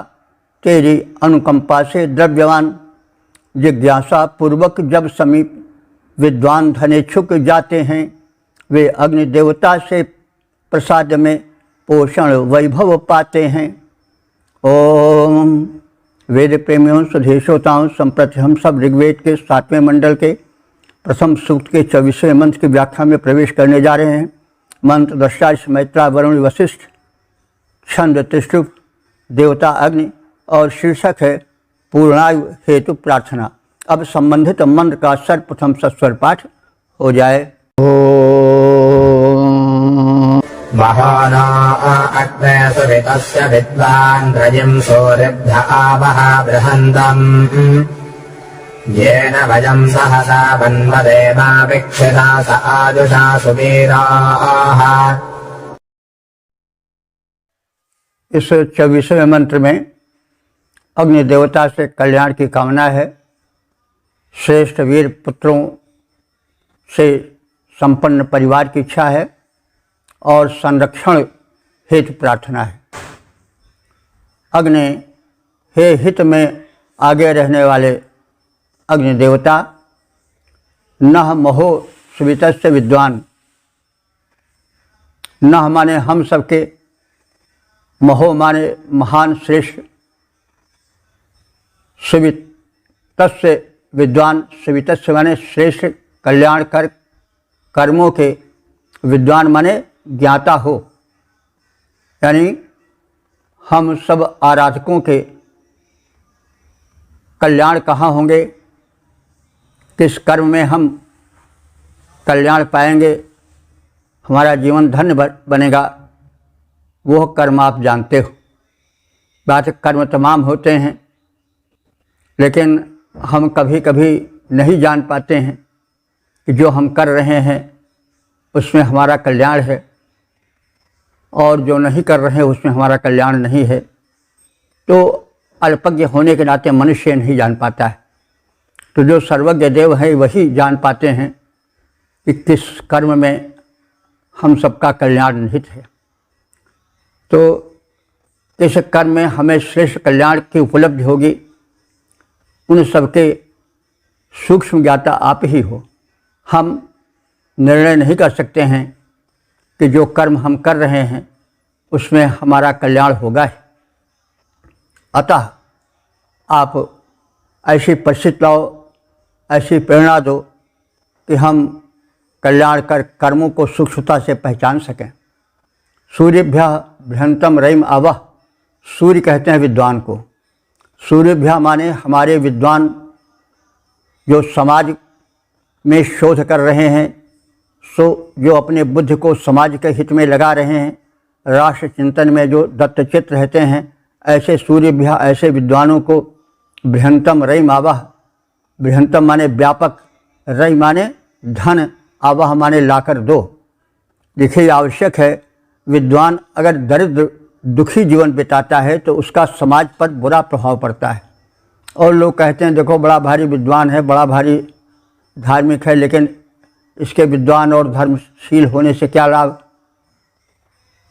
तेरी अनुकंपा से द्रव्यवान। जिज्ञासा पूर्वक जब समीप विद्वान धनेच्छुक जाते हैं, वे अग्नि देवता से प्रसाद में पोषण वैभव पाते हैं। ओम। वेद प्रेमियों, सुधे श्रोताओं, संप्रति हम सब ऋग्वेद के 7वें मंडल के प्रथम सूक्त के 24वें मंत्र की व्याख्या में प्रवेश करने जा रहे हैं। मंत्र दृष्टा मैत्रा वरुण वशिष्ठ, छंद त्रिशुभ, देवता अग्नि और शीर्षक है पूर्णायु हेतु प्रार्थना। अब संबंधित मंत्र का सर्वप्रथम सस्वर पाठ हो जाए। महाना अग्ने सुवितस्य विद्वान् रजिं सूर्यभ्य आवह बृहन्तम् येन वयं सहसा वन्वदेमाविक्षिता स आजुषा सुवीराः। इस 24वें मंत्र में अग्नि देवता से कल्याण की कामना है। श्रेष्ठ वीर पुत्रों से संपन्न परिवार की इच्छा है और संरक्षण हेतु प्रार्थना है। अग्नि, हे हित में आगे रहने वाले अग्नि देवता, नह महो सुवितस्य विद्वान। नह माने हम सबके, महो माने महान श्रेष्ठ, सुवितस्य विद्वान, सुवितस्य माने श्रेष्ठ कल्याणकर कर्मों के, विद्वान माने ज्ञाता हो। यानी हम सब आराधकों के कल्याण कहाँ होंगे, किस कर्म में हम कल्याण पाएंगे, हमारा जीवन धन्य बनेगा, वह कर्म आप जानते हो। बात कर्म तमाम होते हैं, लेकिन हम कभी कभी नहीं जान पाते हैं कि जो हम कर रहे हैं उसमें हमारा कल्याण है और जो नहीं कर रहे हैं उसमें हमारा कल्याण नहीं है। तो अल्पज्ञ होने के नाते मनुष्य नहीं जान पाता है। तो जो सर्वज्ञ देव है वही जान पाते हैं कि किस कर्म में हम सबका कल्याण निहित है। तो इस कर्म में हमें श्रेष्ठ कल्याण की उपलब्धि होगी, उन सबके सूक्ष्म ज्ञाता आप ही हो। हम निर्णय नहीं कर सकते हैं कि जो कर्म हम कर रहे हैं उसमें हमारा कल्याण होगा ही। अतः आप ऐसी परिस्थिति लाओ, ऐसी प्रेरणा दो कि हम कल्याणकर कर्मों को सूक्ष्मता से पहचान सकें। सूर्यभ्य बृहंतम रयिम आवह, सूर्य कहते हैं विद्वान को। सूर्यभ्य माने हमारे विद्वान जो समाज में शोध कर रहे हैं, सो जो अपने बुद्धि को समाज के हित में लगा रहे हैं, राष्ट्र चिंतन में जो दत्तचित्त रहते हैं, ऐसे सूर्यभ्य, ऐसे विद्वानों को बृहंतम रयिम आवह, बृहंतम माने व्यापक, रयि माने धन, आवह माने लाकर दो। देखिए, आवश्यक है, विद्वान अगर दरिद्र दुखी जीवन बिताता है तो उसका समाज पर बुरा प्रभाव पड़ता है। और लोग कहते हैं देखो बड़ा भारी विद्वान है, बड़ा भारी धार्मिक है, लेकिन इसके विद्वान और धर्मशील होने से क्या लाभ,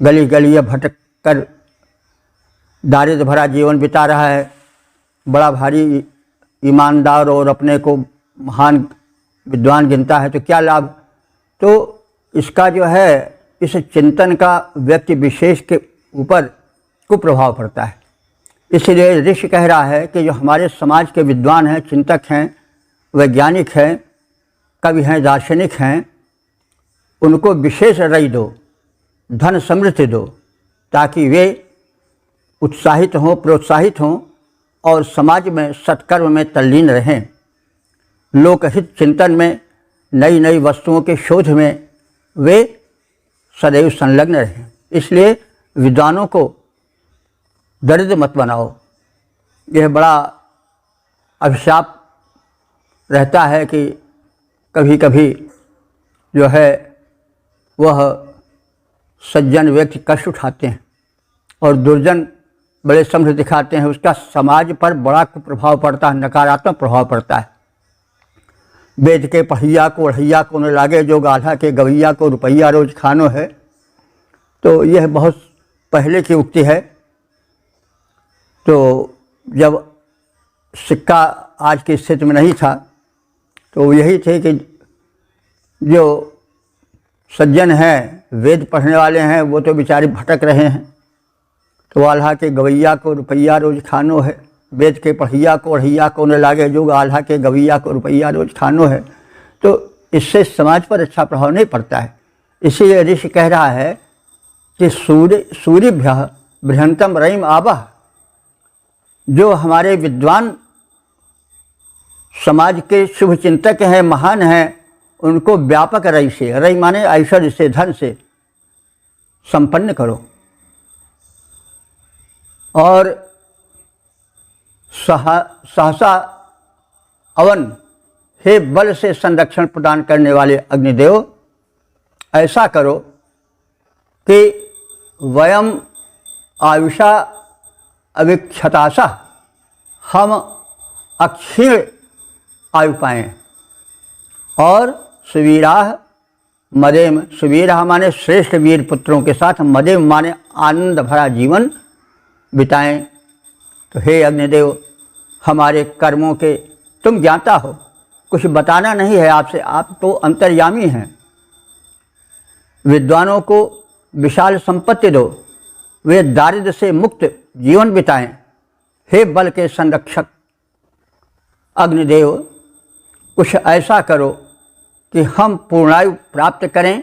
गली गली भटक कर दारिद्र्य भरा जीवन बिता रहा है, बड़ा भारी ईमानदार और अपने को महान विद्वान गिनता है, तो क्या लाभ। तो इसका जो है, इस चिंतन का व्यक्ति विशेष के ऊपर कुप्रभाव पड़ता है। इसलिए ऋषि कह रहा है कि जो हमारे समाज के विद्वान हैं, चिंतक हैं, वैज्ञानिक हैं, कवि हैं, दार्शनिक हैं, उनको विशेष रयि दो, धन समृद्धि दो, ताकि वे उत्साहित हों, प्रोत्साहित हों और समाज में सत्कर्म में तल्लीन रहें। लोकहित चिंतन में, नई नई वस्तुओं के शोध में वे सदैव संलग्न रहें। इसलिए विद्वानों को दरिद्र मत बनाओ। यह बड़ा अभिशाप रहता है कि कभी कभी जो है वह सज्जन व्यक्ति कष्ट उठाते हैं और दुर्जन बड़े समृद्ध दिखाते हैं, उसका समाज पर बड़ा कुप्रभाव पड़ता है, नकारात्मक प्रभाव पड़ता है। वेद के पहिया को ओढ़ैया को न लागे, जो गाधा के गवैया को रुपैया रोज खानो है। तो यह बहुत पहले की उक्ति है। तो जब सिक्का आज की स्थिति में नहीं था तो यही थे कि जो सज्जन हैं, वेद पढ़ने वाले हैं, वो तो बेचारे भटक रहे हैं। तो आल्हा के गवैया को रुपैया रोज खानो है, वेद के पढ़िया को अढ़ैया को न लागे जो, आल्हा के गवैया को रुपैया रोज खानो है। तो इससे समाज पर अच्छा प्रभाव नहीं पड़ता है। इसीलिए ऋषि कह रहा है कि सूर्यभ्य बृहंतम रईम आबह, जो हमारे विद्वान समाज के शुभ चिंतक हैं, महान हैं, उनको व्यापक रई से, रई माने ऐश्वर्य से, धन से संपन्न करो और सहसा अवन, हे बल से संरक्षण प्रदान करने वाले अग्निदेव, ऐसा करो कि वयम आयुषा अविक्षतासा, हम अक्षीण आयु पाएँ। और सुवीराह मदेम, सुवीराह माने श्रेष्ठ वीर पुत्रों के साथ, मदेम माने आनंद भरा जीवन बिताएं। तो हे अग्निदेव, हमारे कर्मों के तुम ज्ञाता हो, कुछ बताना नहीं है आपसे, आप तो अंतर्यामी हैं। विद्वानों को विशाल संपत्ति दो, वे दारिद्र्य से मुक्त जीवन बिताएं। हे बल के संरक्षक अग्निदेव, कुछ ऐसा करो कि हम पूर्णायु प्राप्त करें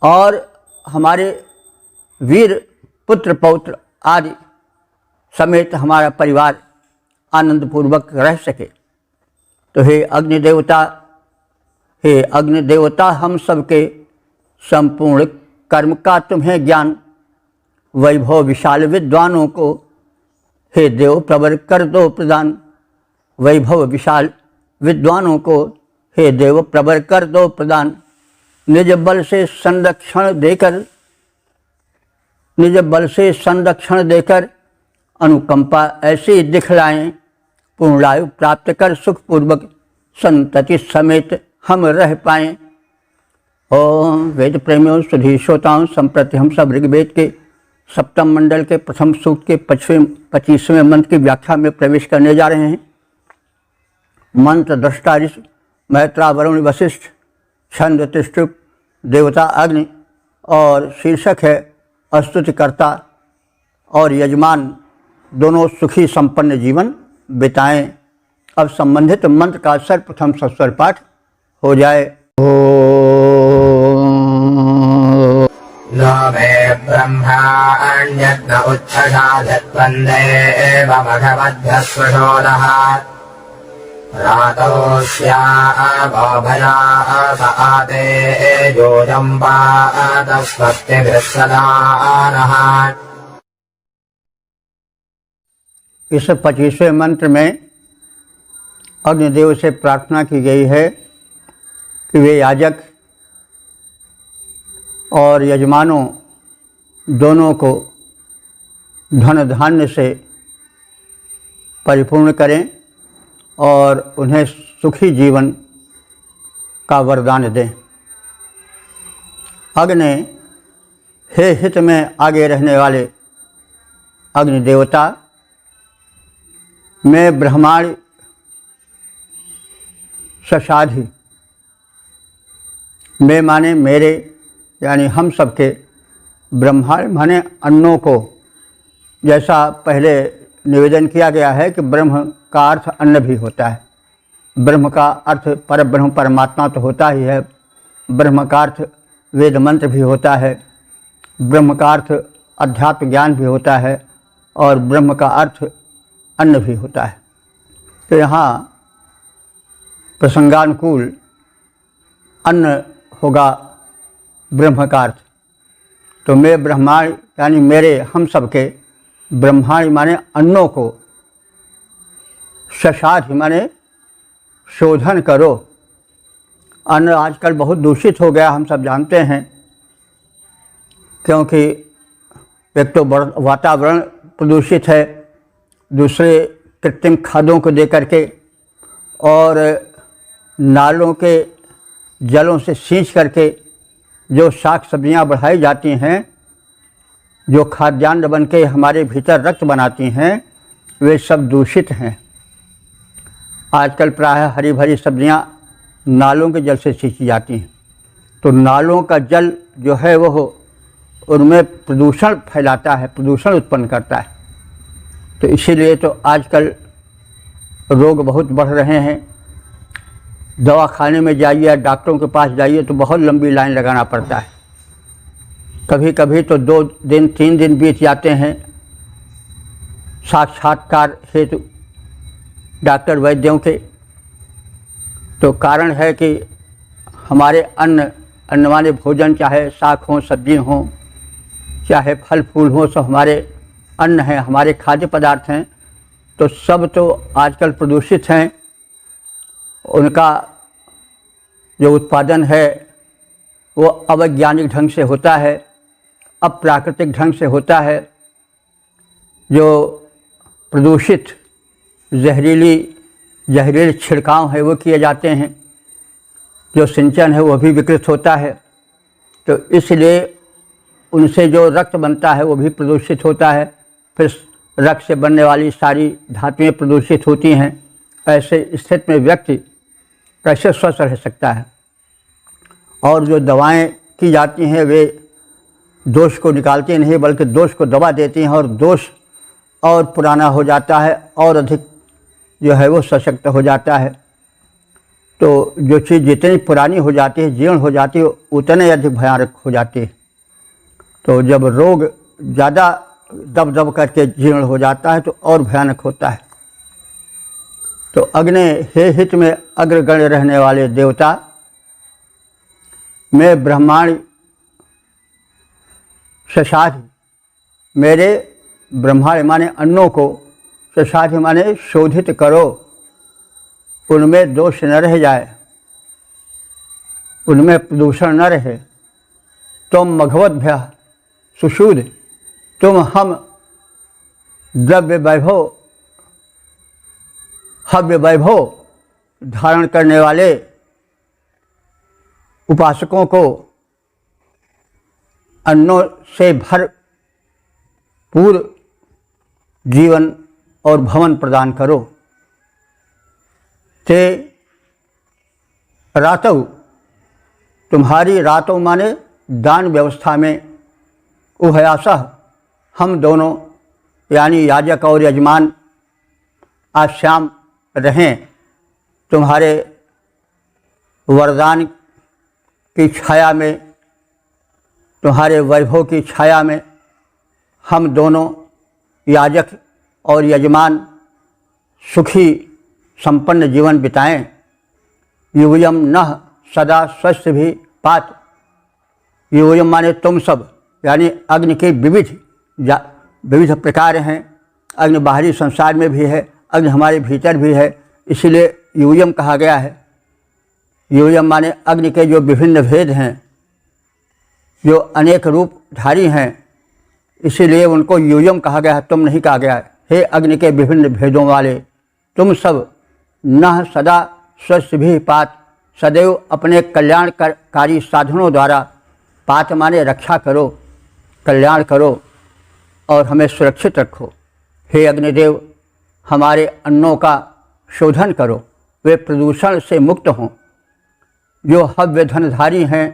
और हमारे वीर पुत्र पौत्र आदि समेत हमारा परिवार आनंदपूर्वक रह सके। तो हे अग्निदेवता, हम सबके संपूर्ण कर्म का तुम्हें ज्ञान, वैभव विशाल विद्वानों को हे देव प्रवर कर दो प्रदान। वैभव विशाल विद्वानों को हे देव प्रवर कर दो प्रदान। निज बल से संरक्षण देकर अनुकंपा ऐसी दिखलाएं, पूर्णायु प्राप्त कर सुखपूर्वक संतति समेत हम रह पाएं। ओम वेद प्रेमियों, सुधी श्रोताओं, संप्रति हम सब ऋग्वेद के सप्तम मंडल के प्रथम सूक्त के 25वें मंत्र की व्याख्या में प्रवेश करने जा रहे हैं। मंत्र दृष्टा ऋषि, मैत्रा वरुण वशिष्ठ, छंद तिष्टुप, देवता अग्नि और शीर्षक है स्तुतिकर्ता और यजमान दोनों सुखी संपन्न जीवन बिताएं। अब संबंधित मंत्र का सर्वप्रथम सस्वर पाठ हो जाए। लोभे ब्रह्माण्यज्ञ उच्छ्राधत्वन्देव मघवध्यस्वशोदः रातोऽस्याभया सआते योजम्पातस्वस्तिभिस्सदा। इस 25वें मंत्र में अग्निदेव से प्रार्थना की गई है कि वे याजक और यजमानों दोनों को धन धान्य से परिपूर्ण करें और उन्हें सुखी जीवन का वरदान दें। अग्नि, हे हित में आगे रहने वाले अग्निदेवता, मैं ब्रह्मांड ससाधि, मैं माने मेरे यानी हम सबके, ब्रह्मांड माने अन्नों को। जैसा पहले निवेदन किया गया है कि ब्रह्म का अर्थ अन्न भी होता है। ब्रह्म का अर्थ परब्रह्म परमात्मा तो होता ही है, ब्रह्म का अर्थ वेद मंत्र भी होता है, ब्रह्म का अर्थ अध्यात्म ज्ञान भी होता है और ब्रह्म का अर्थ अन्न भी होता है। तो यहाँ प्रसंगानुकूल अन्न होगा ब्रह्म का अर्थ। तो मैं ब्रह्मांड यानी मेरे, हम सबके, ब्रह्मांड माने अन्नों को, ससाध माने शोधन करो। अन्न आजकल बहुत दूषित हो गया, हम सब जानते हैं, क्योंकि एक तो वातावरण प्रदूषित है, दूसरे कृत्रिम खादों को दे करके और नालों के जलों से सींच करके जो साग सब्जियां बढ़ाई जाती हैं, जो खाद्यान्न बन के हमारे भीतर रक्त बनाती हैं, वे सब दूषित हैं। आजकल प्रायः हरी भरी सब्जियां नालों के जल से सींची जाती हैं, तो नालों का जल जो है वो उनमें प्रदूषण फैलाता है, प्रदूषण उत्पन्न करता है। तो इसीलिए तो आजकल रोग बहुत बढ़ रहे हैं। दवाखाने में जाइए, डॉक्टरों के पास जाइए तो बहुत लंबी लाइन लगाना पड़ता है। कभी कभी तो 2 दिन 3 दिन बीत जाते हैं साक्षात्कार हेतु डॉक्टर वैद्यों के। तो कारण है कि हमारे अन्न वाले भोजन, चाहे साग हों, सब्जी हों, चाहे फल फूल हों, सब हमारे अन्न हैं, हमारे खाद्य पदार्थ हैं। तो सब तो आजकल प्रदूषित हैं। उनका जो उत्पादन है वो अवैज्ञानिक ढंग से होता है, अप्राकृतिक ढंग से होता है। जो प्रदूषित जहरीले छिड़काव है वो किए जाते हैं। जो सिंचन है वो भी विकृत होता है। तो इसलिए उनसे जो रक्त बनता है वो भी प्रदूषित होता है। फिर रक्त से बनने वाली सारी धातुएं प्रदूषित होती हैं। ऐसे स्थिति में व्यक्ति कैसे स्वस्थ रह सकता है? और जो दवाएं की जाती हैं वे दोष को निकालती नहीं, बल्कि दोष को दबा देती हैं, और दोष और पुराना हो जाता है और अधिक जो है वो सशक्त हो जाता है। तो जो चीज़ जितनी पुरानी हो जाती है, जीर्ण हो जाती है, उतने अधिक भयानक हो जाती है। तो जब रोग ज़्यादा दब करके जीर्ण हो जाता है तो और भयानक होता है। तो अग्नि हे हित में अग्रगण्य रहने वाले देवता, मैं ब्रह्मांड शशाधि, मेरे ब्रह्मांड माने अन्नों को, शशाधि माने शोधित करो, उनमें दोष न रह जाए, उनमें प्रदूषण न रहे। तुम मघवद्भ्य सुशूद, तुम हम द्रव्य वैभव, हव्य वैभव धारण करने वाले उपासकों को अन्नों से भरपूर जीवन और भवन प्रदान करो। ते रातौ, तुम्हारी रातों माने दान व्यवस्था में, उभयासः, हम दोनों यानी याजक और यजमान आज शाम रहें। तुम्हारे वरदान की छाया में, तुम्हारे वैभव की छाया में हम दोनों याजक और यजमान सुखी संपन्न जीवन बिताएं। यूयम नः सदा स्वस्थ भी पात, यूयम माने तुम सब, यानी अग्नि के विविध प्रकार हैं। अग्नि बाहरी संसार में भी है, अग्नि हमारे भीतर भी है, इसलिए यूयम कहा गया है। यूयम माने अग्नि के जो विभिन्न भेद हैं, जो अनेक रूपधारी हैं, इसीलिए उनको यूयम कहा गया है, तुम नहीं कहा गया है। हे अग्नि के विभिन्न भेदों वाले, तुम सब नः सदा स्वस्थ भी पात, सदैव अपने कल्याणकारी साधनों द्वारा, पात माने रक्षा करो, कल्याण करो और हमें सुरक्षित रखो। हे अग्निदेव, हमारे अन्नों का शोधन करो, वे प्रदूषण से मुक्त हों। जो हव्य धनधारी हैं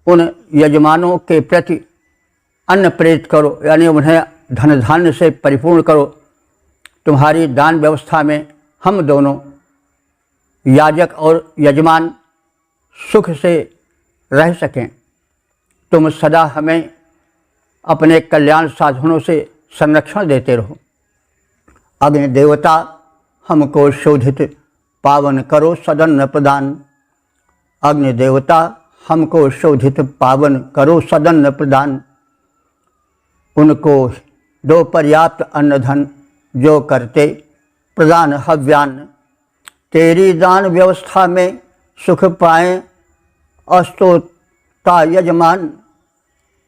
उन यजमानों के प्रति अन्न प्रेरित करो, यानी उन्हें धन धान्य से परिपूर्ण करो। तुम्हारी दान व्यवस्था में हम दोनों याजक और यजमान सुख से रह सकें। तुम सदा हमें अपने कल्याण साधनों से संरक्षण देते रहो। अग्नि देवता, हमको शोधित पावन करो सदन्न प्रदान। अग्नि देवता, हमको शोधित पावन करो सदन्न प्रदान। उनको दो पर्याप्त अन्न धन जो करते प्रदान हव्यान्न। तेरी दान व्यवस्था में सुख पाएं अस्तोता यजमान।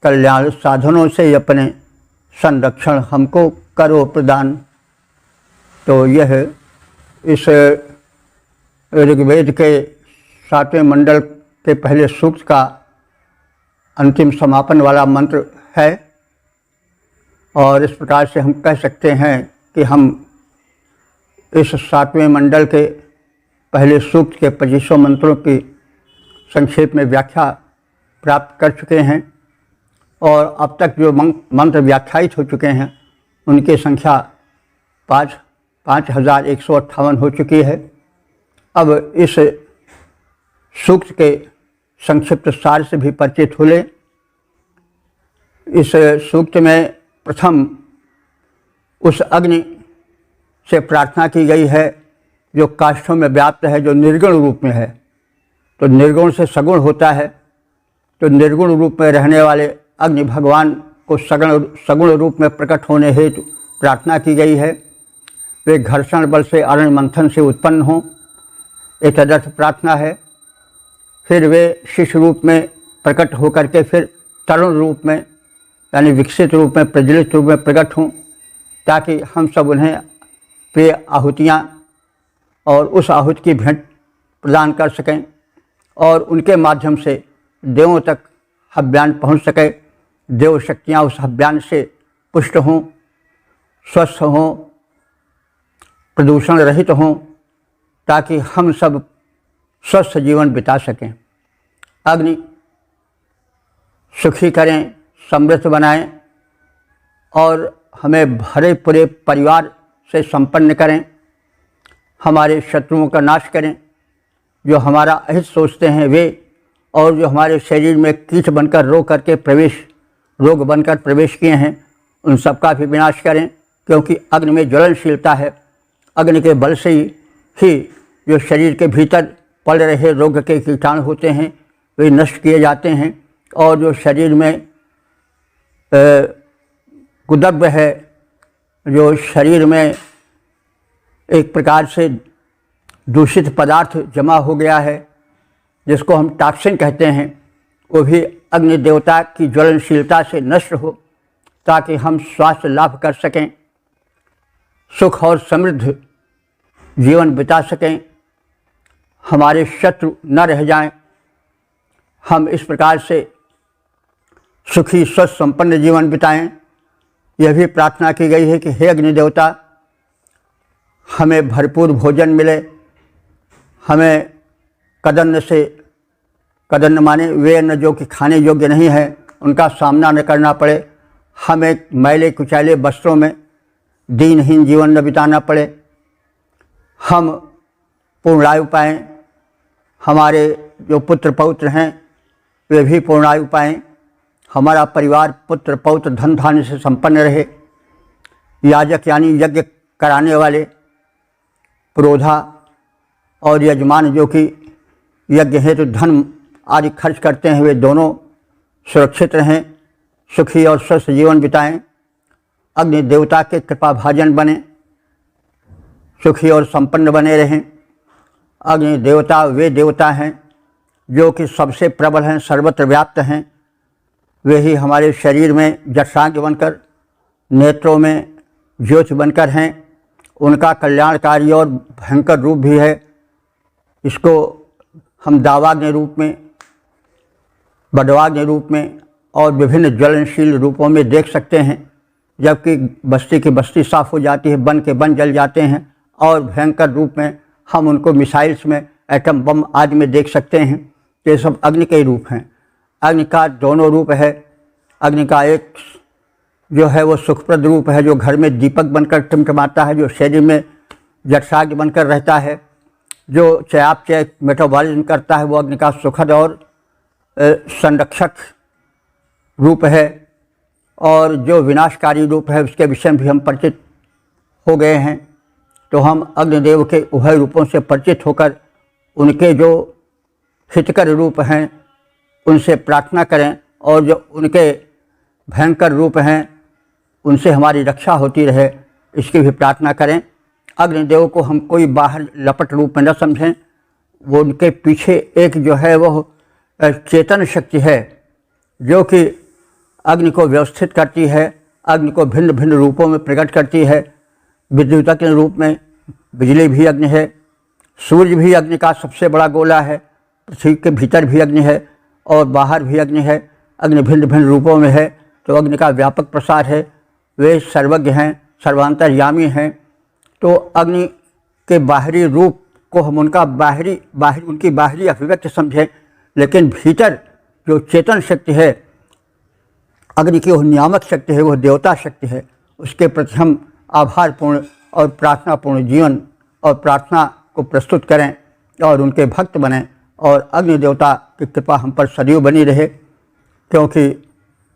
कल्याण साधनों से अपने संरक्षण हमको करो प्रदान। तो यह इस ऋग्वेद के 7वें मंडल के पहले सूक्त का अंतिम समापन वाला मंत्र है। और इस प्रकार से हम कह सकते हैं कि हम इस 7वें मंडल के पहले सूक्त के 25 मंत्रों की संक्षेप में व्याख्या प्राप्त कर चुके हैं और अब तक जो मंत्र व्याख्यायित हो चुके हैं उनकी संख्या 5158 हो चुकी है। अब इस सूक्त के संक्षिप्त सार से भी परिचित हो लें। इस सूक्त में प्रथम उस अग्नि से प्रार्थना की गई है जो काष्ठों में व्याप्त है, जो निर्गुण रूप में है। तो निर्गुण से सगुण होता है, तो निर्गुण रूप में रहने वाले अग्नि भगवान को सगुण रूप में प्रकट होने हेतु प्रार्थना की गई है। वे घर्षण बल से अरण मंथन से उत्पन्न हों, एक तदर्थ प्रार्थना है। फिर वे शिष्य रूप में प्रकट होकर के फिर तरुण रूप में यानी विकसित रूप में, प्रज्वलित रूप में प्रकट हों, ताकि हम सब उन्हें प्रिय आहुतियाँ और उस आहुति की भेंट प्रदान कर सकें और उनके माध्यम से देवों तक हव्यान पहुँच सके। देव शक्तियाँ उस हव्यान से पुष्ट हों, स्वस्थ हों, प्रदूषण रहित हों, ताकि हम सब स्वस्थ जीवन बिता सकें। अग्नि सुखी करें, समृद्ध बनाएं और हमें भरे पूरे परिवार से संपन्न करें। हमारे शत्रुओं का नाश करें, जो हमारा अहित सोचते हैं वे, और जो हमारे शरीर में कीट बनकर रोग बनकर प्रवेश किए हैं उन सब का भी विनाश करें, क्योंकि अग्नि में ज्वलनशीलता है। अग्नि के बल से ही जो शरीर के भीतर पड़ रहे रोग के कीटाणु होते हैं वे नष्ट किए जाते हैं, और जो शरीर में कुदब्ब है, जो शरीर में एक प्रकार से दूषित पदार्थ जमा हो गया है जिसको हम टॉक्सिन कहते हैं, वो भी अग्नि देवता की ज्वलनशीलता से नष्ट हो, ताकि हम स्वास्थ्य लाभ कर सकें, सुख और समृद्ध जीवन बिता सकें, हमारे शत्रु न रह जाएं। हम इस प्रकार से सुखी स्वस्थ संपन्न जीवन बिताएं। यह भी प्रार्थना की गई है कि हे अग्नि देवता, हमें भरपूर भोजन मिले, हमें कदन्न माने वे अन्न जो कि खाने योग्य नहीं है उनका सामना न करना पड़े, हमें मैले कुचैले वस्त्रों में दीनहीन जीवन न बिताना पड़े, हम पूर्णायु पाएँ, हमारे जो पुत्र पौत्र हैं वे भी पूर्णायु पाएँ, हमारा परिवार पुत्र पौत्र धन धान्य से संपन्न रहे। याजक यानी यज्ञ कराने वाले पुरोधा और यजमान जो कि यज्ञ हेतु धन आदि खर्च करते हैं वे दोनों सुरक्षित रहें, सुखी और स्वस्थ जीवन बिताएं। अग्नि देवता के कृपा भाजन बने, सुखी और संपन्न बने रहें। अग्नि देवता वे देवता हैं जो कि सबसे प्रबल हैं, सर्वत्र व्याप्त हैं। वे ही हमारे शरीर में जठराग्नि बनकर, नेत्रों में ज्योति बनकर हैं। उनका कल्याणकारी और भयंकर रूप भी है। इसको हम दावाग्नि रूप में, बडवाग्नि रूप में और विभिन्न ज्वलनशील रूपों में देख सकते हैं। जबकि बस्ती की बस्ती साफ हो जाती है, बन के बन जल जाते हैं, और भयंकर रूप में हम उनको मिसाइल्स में, एटम बम आदि में देख सकते हैं। ये सब अग्नि के रूप हैं। अग्नि का दोनों रूप है। अग्नि का एक जो है वो सुखप्रद रूप है, जो घर में दीपक बनकर टिमटिमाता है, जो शरीर में जठराग्नि बनकर रहता है, जो चयापचय मेटाबॉलिज्म करता है, वो अग्नि का सुखद और संरक्षक रूप है। और जो विनाशकारी रूप है उसके विषय में भी हम परिचित हो गए हैं। तो हम अग्निदेव के उभय रूपों से परिचित होकर उनके जो हितकर रूप हैं उनसे प्रार्थना करें, और जो उनके भयंकर रूप हैं उनसे हमारी रक्षा होती रहे, इसकी भी प्रार्थना करें। अग्निदेव को हम कोई बाहर लपट रूप में न समझें। वो उनके पीछे एक जो है वो चेतन शक्ति है जो कि अग्नि को व्यवस्थित करती है, अग्नि को भिन्न भिन्न रूपों में प्रकट करती है। विद्युत के रूप में बिजली भी अग्नि है, सूर्य भी अग्नि का सबसे बड़ा गोला है, पृथ्वी के भीतर भी अग्नि है और बाहर भी अग्नि है। अग्नि भिन्न भिन्न रूपों में है, तो अग्नि का व्यापक प्रसार है। वे सर्वज्ञ हैं, सर्वांतर्यामी हैं। तो अग्नि के बाहरी रूप को हम उनका उनकी बाहरी अभिव्यक्ति समझें, लेकिन भीतर जो चेतन शक्ति है, अग्नि की वो नियामक शक्ति है, वो देवता शक्ति है। उसके प्रति हम आभारपूर्ण और प्रार्थनापूर्ण जीवन और प्रार्थना को प्रस्तुत करें और उनके भक्त बनें, और अग्नि देवता की कृपा हम पर सदैव बनी रहे, क्योंकि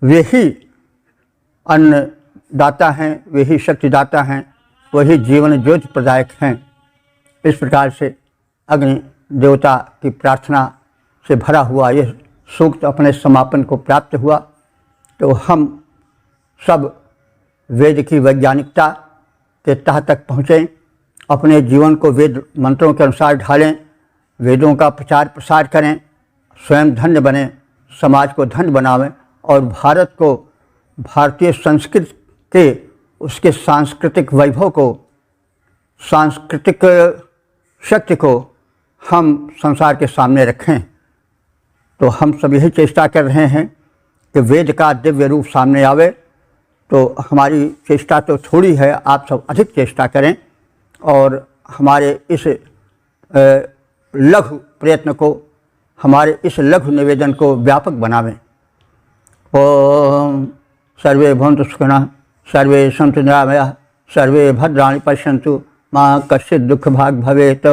वे ही अन्नदाता हैं, वे ही शक्तिदाता हैं, वही जीवन ज्योति प्रदायक हैं। इस प्रकार से अग्नि देवता की प्रार्थना से भरा हुआ यह सूक्त अपने समापन को प्राप्त हुआ। तो हम सब वेद की वैज्ञानिकता के तह तक पहुँचें, अपने जीवन को वेद मंत्रों के अनुसार ढालें, वेदों का प्रचार प्रसार करें, स्वयं धन्य बनें, समाज को धन्य बनावें, और भारत को, भारतीय संस्कृति के, उसके सांस्कृतिक वैभव को, सांस्कृतिक शक्ति को हम संसार के सामने रखें। तो हम सब यही चेष्टा कर रहे हैं कि वेद का दिव्य रूप सामने आवे। तो हमारी चेष्टा तो थोड़ी है, आप सब अधिक चेष्टा करें और हमारे इस लघु प्रयत्न को, हमारे इस लघु निवेदन को व्यापक बनावें। ओम सर्वे भवन्तु सुखिनः, सर्वे सन्तु निरामयाः, सर्वे भद्राणि पश्यन्तु, मा कश्चित् दुःखभाग् भवेत्।